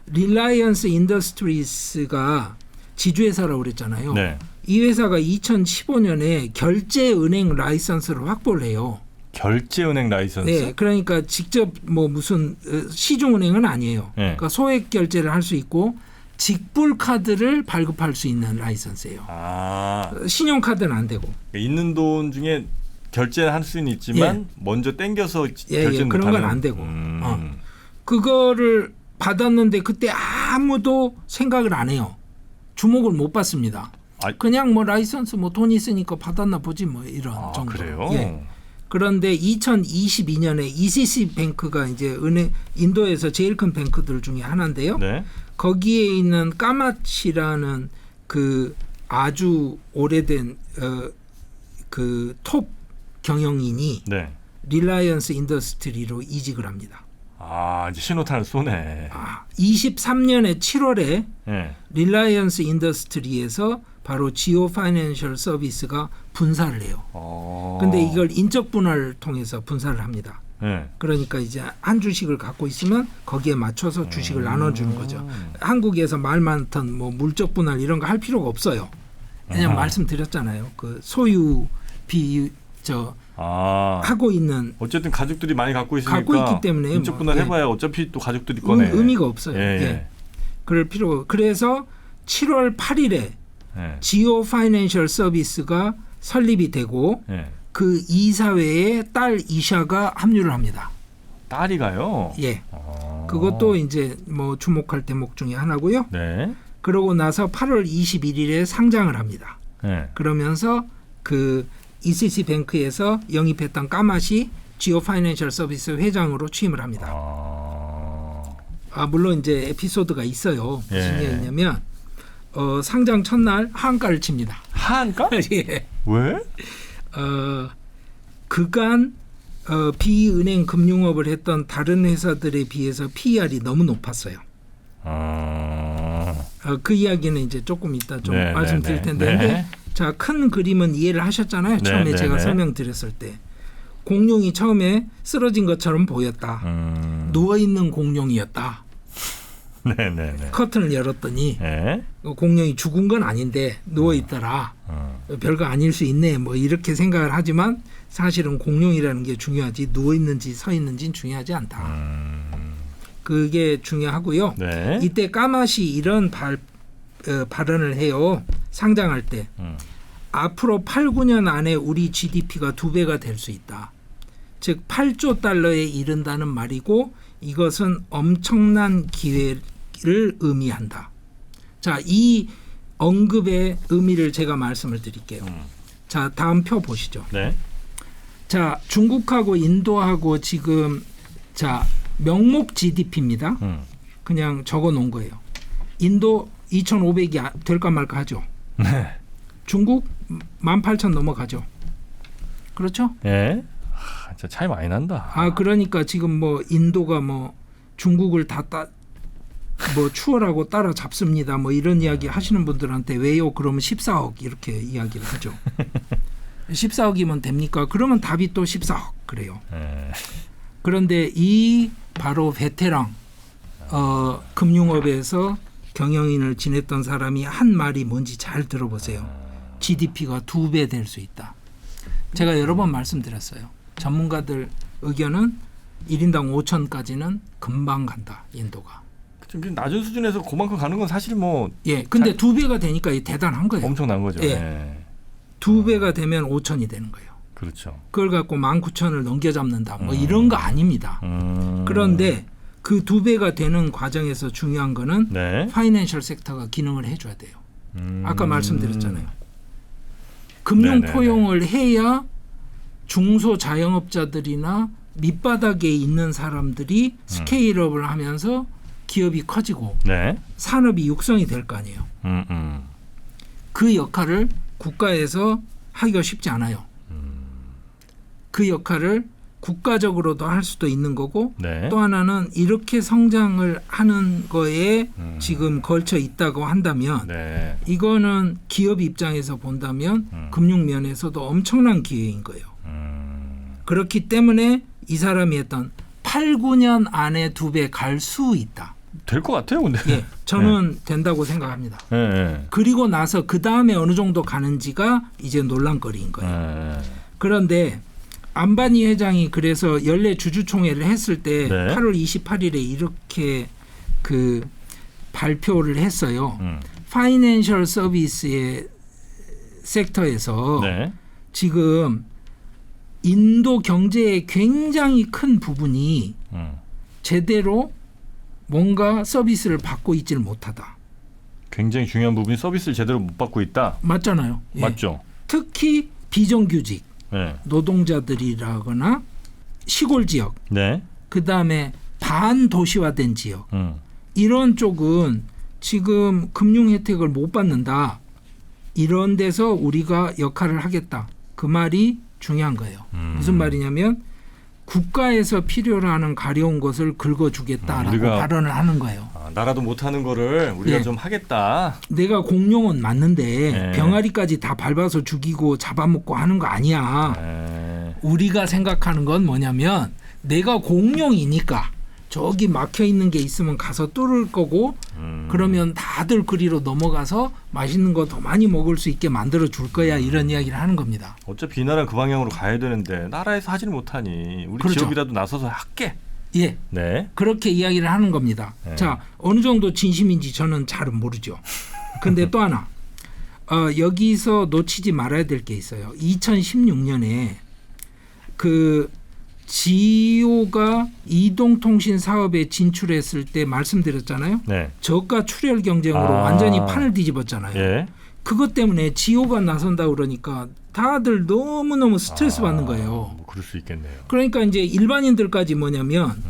릴라이언스 인더스트리스가 지주회사라고 그랬잖아요. 네. 이 회사가 2015년에 결제은행 라이선스를 확보를 해요. 결제은행 라이선스? 네, 그러니까 직접 뭐 무슨 시중은행은 아니에요. 네. 그러니까 소액 결제를 할 수 있고 직불 카드를 발급할 수 있는 라이선스예요. 신용카드는 안 되고. 있는 돈 중에 결제를 할 수는 있지만 먼저 땡겨서 결제는 그런 건 안 되고. 그거를 받았는데 그때 아무도 생각을 안 해요. 주목을 못 받습니다. 그냥 뭐 라이선스 뭐 돈 있으니까 받았나 보지 뭐 이런 정도. 그래요? 그런데 2022년에 ECC 뱅크가 이제 인도에서 제일 큰 뱅크들 중에 하나인데요. 네. 거기에 있는 까마치라는 그 아주 오래된 그 톱 경영인이 릴라이언스 인더스트리로 이직을 합니다. 아, 이제 신호탄을 쏘네. 23년에 7월에 예. 릴라이언스 인더스트리에서 바로 지오 파이낸셜 서비스가 분사를 해요. 근데 이걸 인적 분할을 통해서 분사를 합니다. 예. 그러니까 이제 한 주식을 갖고 있으면 거기에 맞춰서 주식을 나눠주는 거죠. 한국에서 말 많던 뭐 물적 분할 이런 거 할 필요가 없어요. 왜냐면 말씀드렸잖아요. 그 소유 하고 있는 어쨌든 가족들이 많이 갖고 있으니까 갖고 있기 때문에 인적 분할 해봐야 어차피 또 가족들이 거네. 의미가 없어요. 예. 그럴 필요가. 그래서 7월 8일에 지오 파이낸셜 서비스가 설립이 되고 그 이사회에 딸 이샤가 합류를 합니다. 딸이 가요? 예. 그것도 이제 뭐 주목할 대목 중에 하나고요. 네. 그러고 나서 8월 21일에 상장을 합니다. 그러면서 그 ECC 뱅크에서 영입했던 까맛이 지오 파이낸셜 서비스 회장으로 취임을 합니다. 물론 이제 에피소드가 있어요. 무슨 얘기냐면 상장 첫날 하한가를 칩니다. 하한가? 예. 왜? 그간 비은행 금융업을 했던 다른 회사들에 비해서 PER이 너무 높았어요. 그 이야기는 이제 조금 이따 좀 말씀드릴 텐데 근데 자, 큰 그림은 이해를 하셨잖아요. 처음에 제가 설명드렸을 때 공룡이 처음에 쓰러진 것처럼 보였다. 누워있는 공룡이었다. 커튼을 열었더니 공룡이 죽은 건 아닌데 누워있더라. 별거 아닐 수 있네. 뭐 이렇게 생각을 하지만 사실은 공룡이라는 게 중요하지 누워있는지 서있는지는 중요하지 않다. 그게 중요하고요. 이때 까맛이 이런 발언을 해요. 상장할 때 앞으로 8, 9년 안에 우리 GDP가 2배가 될 수 있다. 즉 8조 달러에 이른다는 말이고 이것은 엄청난 기회를 의미한다. 자, 이 언급의 의미를 제가 말씀을 드릴게요. 자, 다음 표 보시죠. 자, 중국하고 인도하고 지금 자 명목 GDP입니다. 그냥 적어 놓은 거예요. 인도 2,500이 될까 말까 하죠. 중국 18,000 넘어가죠. 그렇죠? 진짜 차이 많이 난다. 그러니까 지금 뭐 인도가 뭐 중국을 뭐 추월하고 따라잡습니다. 뭐 이런 이야기 하시는 분들한테 왜요? 그러면 14억 이렇게 이야기를 하죠. 14억이면 됩니까? 그러면 답이 또 14억 그래요. 그런데 이 바로 베테랑 금융업에서 경영인을 지냈던 사람이 한 말이 뭔지 잘 들어보세요. GDP가 2배 될 수 있다. 제가 여러 번 말씀드렸어요. 전문가들 의견은 1인당 5천까지는 금방 간다. 인도가. 낮은 수준에서 그만큼 가는 건 사실 뭐 근데 2배가 되니까 대단한 거예요. 엄청난 거죠. 2배가 되면 5천이 되는 거예요. 그렇죠. 그걸 갖고 19,000을 넘겨잡는다. 뭐 이런 거 아닙니다. 그런데 그 2배가 되는 과정에서 중요한 거는 파이낸셜 섹터가 기능을 해줘야 돼요. 아까 말씀드렸잖아요. 금융 포용을 해야 중소자영업자들이나 밑바닥에 있는 사람들이 스케일업을 하면서 기업이 커지고 산업이 육성이 될 거 아니에요. 그 역할을 국가에서 하기가 쉽지 않아요. 그 역할을 국가적으로도 할 수도 있는 거고 또 하나는 이렇게 성장을 하는 거에 지금 걸쳐 있다고 한다면 이거는 기업 입장에서 본다면 금융 면에서도 엄청난 기회인 거예요. 그렇기 때문에 이 사람이 했던 8, 9년 안에 2배 갈 수 있다. 될 것 같아요. 근데 저는 된다고 생각합니다. 그리고 나서 그 다음에 어느 정도 가는지가 이제 논란거리인 거예요. 그런데 안바니 회장이 그래서 연례 주주총회를 했을 때 8월 28일에 이렇게 그 발표를 했어요. 파이낸셜 서비스의 섹터에서 지금 인도 경제의 굉장히 큰 부분이 제대로 뭔가 서비스를 받고 있지를 못하다. 굉장히 중요한 부분이 서비스를 제대로 못 받고 있다. 맞잖아요. 맞죠. 특히 비정규직 노동자들이라거나 시골 지역, 그다음에 반도시화된 지역 이런 쪽은 지금 금융 혜택을 못 받는다. 이런 데서 우리가 역할을 하겠다. 그 말이 중요한 거예요. 무슨 말이냐면 국가에서 필요로 하는 가려운 것을 긁어주겠다라고 발언을 하는 거예요. 나라도 못하는 거를 우리가 네. 좀 하겠다. 내가 공룡은 맞는데 병아리까지 다 밟아서 죽이고 잡아먹고 하는 거 아니야. 우리가 생각하는 건 뭐냐면 내가 공룡이니까 저기 막혀 있는 게 있으면 가서 뚫을 거고 그러면 다들 그리로 넘어가서 맛있는 거 더 많이 먹을 수 있게 만들어 줄 거야 이런 이야기를 하는 겁니다. 어차피 이 나라 그 방향으로 가야 되는데 나라에서 하지는 못하니 우리 그렇죠. 기업이라도 나서서 할게. 예, 네. 그렇게 이야기를 하는 겁니다. 네. 자, 어느 정도 진심인지 저는 잘은 모르죠. 근데 또 하나 여기서 놓치지 말아야 될 게 있어요. 2016년에 그 지오가 이동통신 사업에 진출했을 때 말씀드렸잖아요. 네. 저가 출혈 경쟁으로 완전히 판을 뒤집었잖아요. 예. 그것 때문에 지오가 나선다 그러니까 다들 너무너무 스트레스 받는 거예요. 뭐 그럴 수 있겠네요. 그러니까 이제 일반인들까지 뭐냐면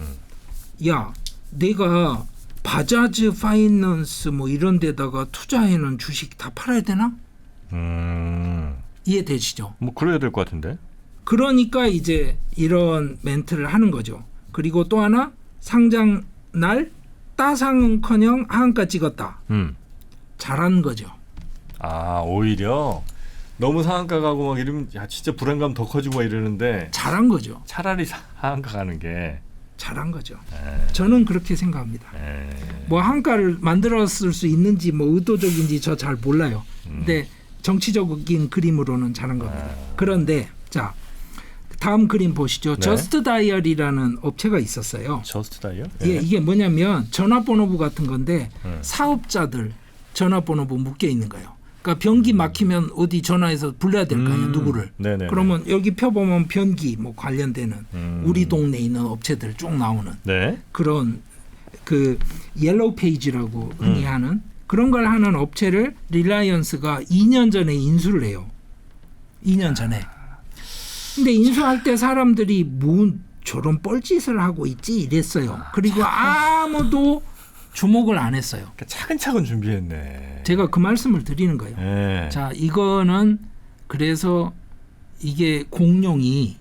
야 내가 바자즈 파이낸스 뭐 이런 데다가 투자해놓은 주식 다 팔아야 되나? 이해되시죠? 뭐 그래야 될 것 같은데. 그러니까 이제 이런 멘트를 하는 거죠. 그리고 또 하나 상장 날 따상은커녕 하한가 찍었다. 잘한 거죠. 아 오히려 너무 상한가 가고 막 이러면 야 진짜 불안감 더 커지고 막 이러는데 잘한 거죠. 차라리 상한가 가는 게 잘한 거죠. 저는 그렇게 생각합니다. 뭐 한가를 만들었을 수 있는지 뭐 의도적인지 저 잘 몰라요. 근데 정치적인 그림으로는 잘한 겁니다. 그런데 자 다음 그림 보시죠. 네. 저스트 다이얼이라는 업체가 있었어요. 저스트 다이얼? 예, 이게 뭐냐면 전화번호부 같은 건데 사업자들 전화번호부 묶여 있는 거예요. 그러니까 변기 막히면 어디 전화해서 불러야 될 거 아니에요. 누구를. 네네네. 그러면 여기 펴보면 변기 뭐 관련되는 우리 동네에 있는 업체들 쭉 나오는 네. 그런 그 옐로우 페이지라고 흔히 하는 그런 걸 하는 업체를 릴라이언스가 2년 전에 인수를 해요. 2년 전에. 근데 인수할 때 사람들이 뭐 저런 뻘짓을 하고 있지 이랬어요. 그리고 아무도 주목을 안 했어요. 그러니까 차근차근 준비했네. 제가 그 말씀을 드리는 거예요. 네. 자, 이거는 그래서 이게 공룡이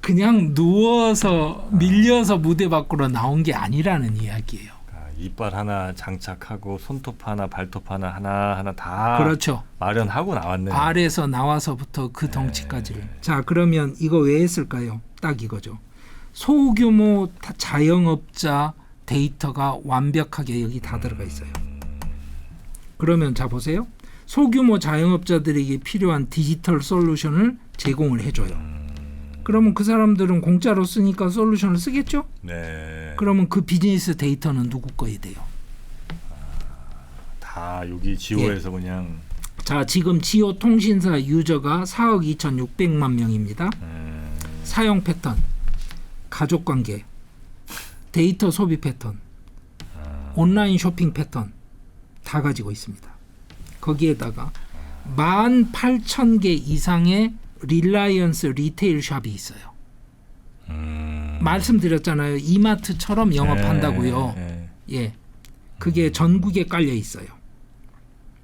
그냥 누워서 밀려서 무대 밖으로 나온 게 아니라는 이야기예요. 이빨 하나 장착하고 손톱 하나 발톱 하나 다 그렇죠. 마련하고 나왔네. 알에서 나와서부터 그 덩치까지를. 자, 그러면 이거 왜 했을까요? 딱 이거죠. 소규모 자영업자 데이터가 완벽하게 여기 다 들어가 있어요. 그러면 자 보세요. 소규모 자영업자들에게 필요한 디지털 솔루션을 제공을 해줘요. 그러면 그 사람들은 공짜로 쓰니까 솔루션을 쓰겠죠? 네. 그러면 그 비즈니스 데이터는 누구 거에 돼요? 다 여기 지오에서 그냥. 자, 지금 지오 통신사 유저가 4억 2,600만 명입니다. 사용 패턴, 가족 관계, 데이터 소비 패턴, 온라인 쇼핑 패턴 다 가지고 있습니다. 거기에다가 18,000개 이상의 릴라이언스 리테일 샵이 있어요. 말씀드렸잖아요. 이마트처럼 영업한다고요. 예, 그게 전국에 깔려 있어요.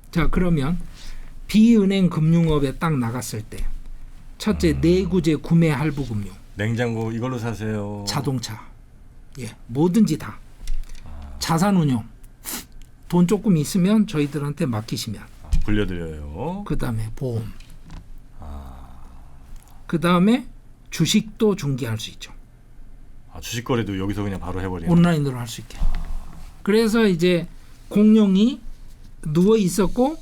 자, 그러면 비은행 금융업에 딱 나갔을 때 첫째 내구재 구매 할부 금융, 냉장고 이걸로 사세요. 자동차, 예, 뭐든지 다. 자산운용, 돈 조금 있으면 저희들한테 맡기시면 불려드려요. 그 다음에 보험, 그 다음에 주식도 중개할 수 있죠. 주식 거래도 여기서 그냥 바로 해버리는. 온라인으로 할 수 있게. 그래서 이제 공룡이 누워 있었고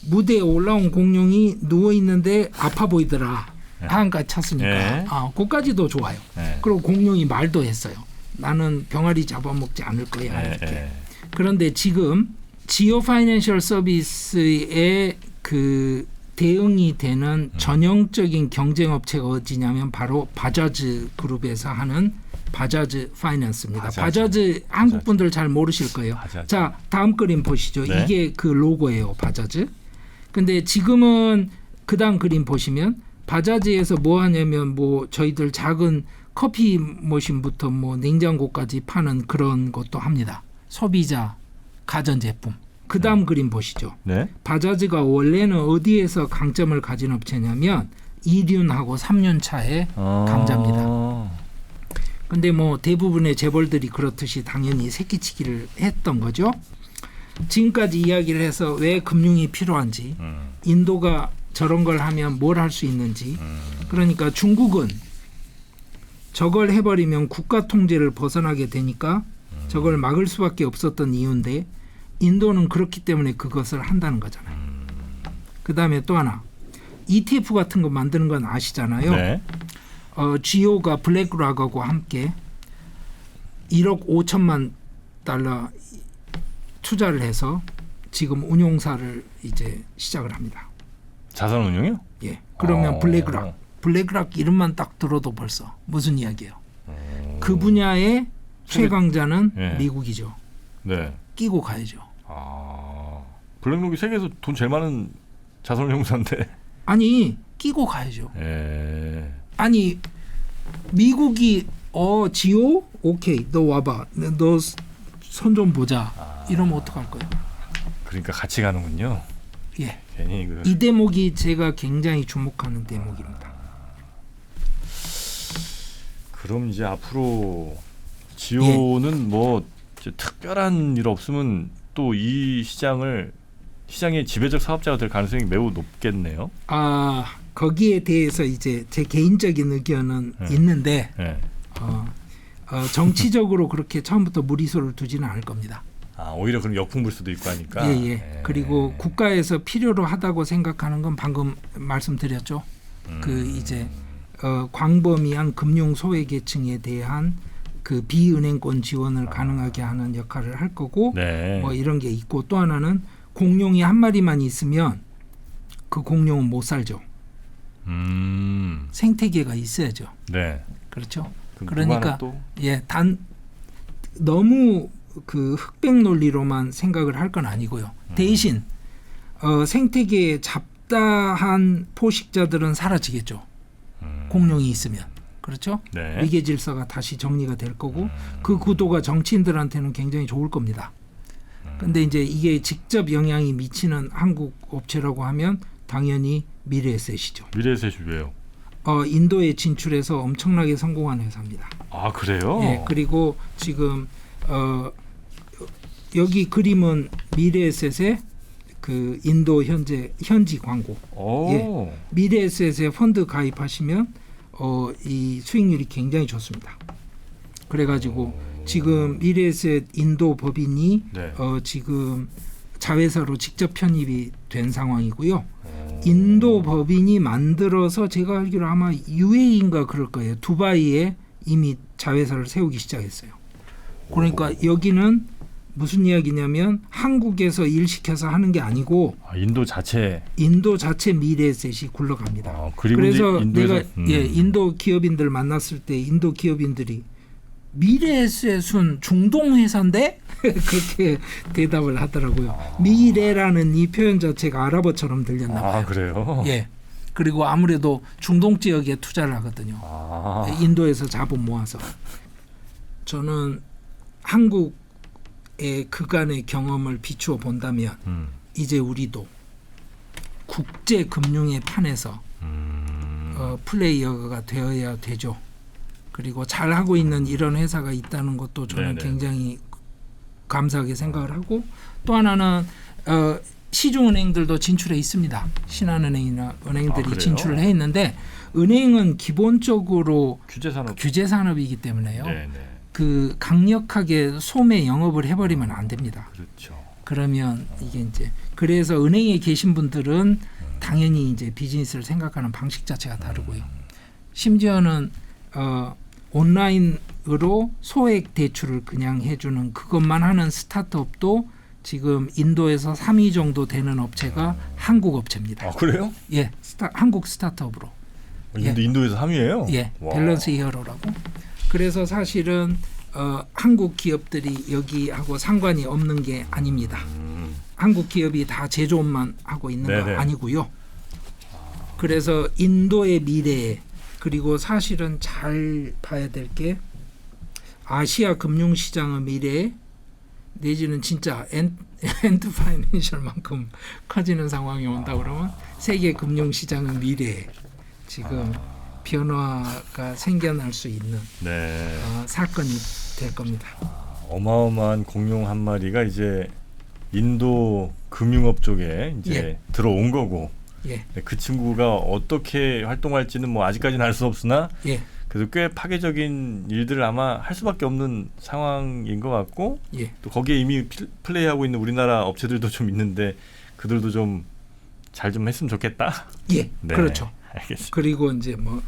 무대에 올라온 공룡이 누워 있는데 아파 보이더라. 하한가 찼으니까. 네. 그까지도 좋아요. 네. 그리고 공룡이 말도 했어요. 나는 병아리 잡아먹지 않을 거야. 이렇게. 그런데 지금 지오 파이낸셜 서비스의 그 대응이 되는 전형적인 경쟁업체가 어디냐면 바로 바자즈 그룹에서 하는 바자즈 파이낸스입니다. 바자즈 한국 분들 잘 모르실 거예요. 바자즈. 자, 다음 그림 보시죠. 네. 이게 그 로고예요. 바자즈. 근데 지금은 그 다음 그림 보시면 바자즈에서 뭐 하냐면 뭐 저희들 작은 커피 머신부터 뭐 냉장고까지 파는 그런 것도 합니다. 소비자 가전제품. 그 다음 그림 보시죠. 네. 바자즈가 원래는 어디에서 강점을 가진 업체냐면 2륜하고 3륜 차의 강자입니다. 근데 뭐 대부분의 재벌들이 그렇듯이 당연히 새끼치기를 했던 거죠. 지금까지 이야기를 해서 왜 금융이 필요한지, 인도가 저런 걸 하면 뭘 할 수 있는지. 그러니까 중국은 저걸 해버리면 국가 통제를 벗어나게 되니까 저걸 막을 수밖에 없었던 이유인데, 인도는 그렇기 때문에 그것을 한다는 거잖아요. 그 다음에 또 하나, ETF 같은 거 만드는 건 아시잖아요. 네. GEO가 블랙락하고 함께 1억 5천만 달러 투자를 해서 지금 운용사를 이제 시작을 합니다. 자산 운용이요? 예. 그러면 블랙락 이름만 딱 들어도 벌써 무슨 이야기예요? 그 분야의 최강자는 네. 미국이죠. 네. 끼고 가야죠. 블랙록이 세계에서 돈 제일 많은 자산 운용사인데. 아니 끼고 가야죠. 아니 미국이 지오? 오케이 너 와봐. 너 손 좀 보자. 이러면 어떡할 거예요? 그러니까 같이 가는군요. 예. 괜히 이 대목이 제가 굉장히 주목하는 대목입니다. 그럼 이제 앞으로 지오는 뭐 이제 특별한 일 없으면 또 이 시장의 지배적 사업자가 될 가능성이 매우 높겠네요. 거기에 대해서 이제 제 개인적인 의견은 있는데 정치적으로 그렇게 처음부터 무리수를 두지는 않을 겁니다. 오히려 그럼 역풍 불 수도 있고 하니까. 그리고 국가에서 필요로 하다고 생각하는 건 방금 말씀드렸죠. 그 이제 광범위한 금융 소외계층에 대한 그 비은행권 지원을 가능하게 하는 역할을 할 거고, 뭐 이런 게 있고, 또 하나는 공룡이 한 마리만 있으면 그 공룡은 못 살죠. 생태계가 있어야죠. 네. 그렇죠. 그러니까 너무 그 흑백 논리로만 생각을 할 건 아니고요. 대신 생태계에 잡다한 포식자들은 사라지겠죠. 공룡이 있으면. 그렇죠? 위계 질서가 다시 정리가 될 거고, 그 구도가 정치인들한테는 굉장히 좋을 겁니다. 근데 이제 이게 직접 영향이 미치는 한국 업체라고 하면 당연히 미래에셋이죠. 미래에셋이 왜요? 인도에 진출해서 엄청나게 성공한 회사입니다. 그래요? 예, 그리고 지금 여기 그림은 미래에셋의 그 인도 현지 광고. 미래에셋에 펀드 가입하시면 이 수익률이 굉장히 좋습니다. 그래가지고 지금 미래에셋 인도 법인이 지금 자회사로 직접 편입이 된 상황이고요. 인도 법인이 만들어서 제가 알기로 아마 UAE인가 그럴 거예요. 두바이에 이미 자회사를 세우기 시작했어요. 그러니까 여기는 무슨 이야기냐면 한국에서 일 시켜서 하는 게 아니고 인도 자체 미래에셋이 굴러갑니다. 그래서 내가 인도 기업인들 만났을 때 인도 기업인들이 미래에셋은 중동 회사인데 그렇게 대답을 하더라고요. 미래라는 이 표현 자체가 아랍어처럼 들렸나 봐요. 그래요? 예. 그리고 아무래도 중동 지역에 투자를 하거든요. 인도에서 자본 모아서. 저는 한국의 그간의 경험을 비추어 본다면 이제 우리도 국제 금융의 판에서 플레이어가 되어야 되죠. 그리고 잘하고 있는 이런 회사가 있다는 것도 저는 굉장히 감사하게 생각을 하고, 또 하나는 시중은행들도 진출해 있습니다. 신한은행이나 은행들이 진출을 해 있는데, 은행은 기본적으로 규제 산업이기 때문에요. 그 강력하게 소매 영업을 해버리면 안 됩니다. 그렇죠. 그러면 이게 이제 그래서 은행에 계신 분들은 당연히 이제 비즈니스를 생각하는 방식 자체가 다르고요. 심지어는 온라인으로 소액 대출을 그냥 해주는 그것만 하는 스타트업도 지금 인도에서 3위 정도 되는 업체가 한국 업체입니다. 그래요? 예, 한국 스타트업으로. 인도에서 3위예요? 예, 밸런스 히어로라고. 그래서 사실은 한국 기업들이 여기하고 상관이 없는 게 아닙니다. 한국 기업이 다 제조업만 하고 있는 거 아니고요. 그래서 인도의 미래에, 그리고 사실은 잘 봐야 될 게 아시아 금융시장의 미래에, 내지는 진짜 엔드 파이낸셜만큼 커지는 상황이 온다 그러면 세계 금융시장의 미래에 지금 변화가 생겨날 수 있는 네. 사건이 될 겁니다. 어마어마한 공룡 한 마리가 이제 인도 금융업 쪽에 이제 예. 들어온 거고 예. 네, 그 친구가 어떻게 활동할지는 뭐 아직까지는 알 수 없으나 예. 그래도 꽤 파괴적인 일들을 아마 할 수밖에 없는 상황인 것 같고 예. 또 거기에 이미 플레이하고 있는 우리나라 업체들도 좀 있는데 그들도 좀 잘 좀 했으면 좋겠다. 예. 네, 그렇죠. 알겠습니다. 그리고 이제 뭐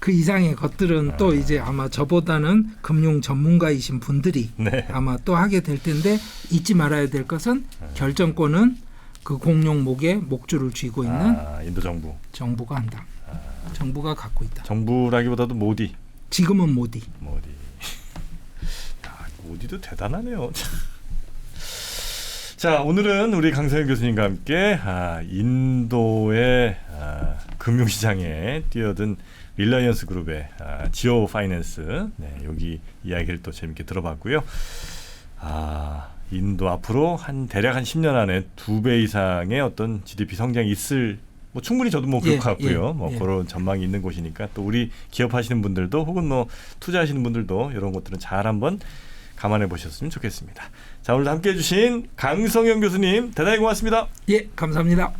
그 이상의 것들은 또 이제 아마 저보다는 금융 전문가이신 분들이 네. 아마 또 하게 될 텐데 잊지 말아야 될 것은 결정권은 그 공룡목에 목줄을 쥐고 있는 인도 정부. 정부가 한다. 정부가 갖고 있다. 정부라기보다도 모디. 지금은 모디. 모디. 야, 모디도 대단하네요. 자, 오늘은 우리 강성현 교수님과 함께 인도의 금융시장에 뛰어든 릴라이언스 그룹의 지오 파이낸스 여기 이야기를 또 재밌게 들어봤고요. 인도 앞으로 대략 한 10년 안에 2배 이상의 어떤 GDP 성장이 있을 뭐 충분히 저도 뭐 그럴 것 같고요. 그런 전망이 있는 곳이니까 또 우리 기업하시는 분들도 혹은 뭐 투자하시는 분들도 이런 것들은 잘 한번 감안해 보셨으면 좋겠습니다. 자, 오늘 함께해 주신 강성현 교수님 대단히 고맙습니다. 예, 감사합니다.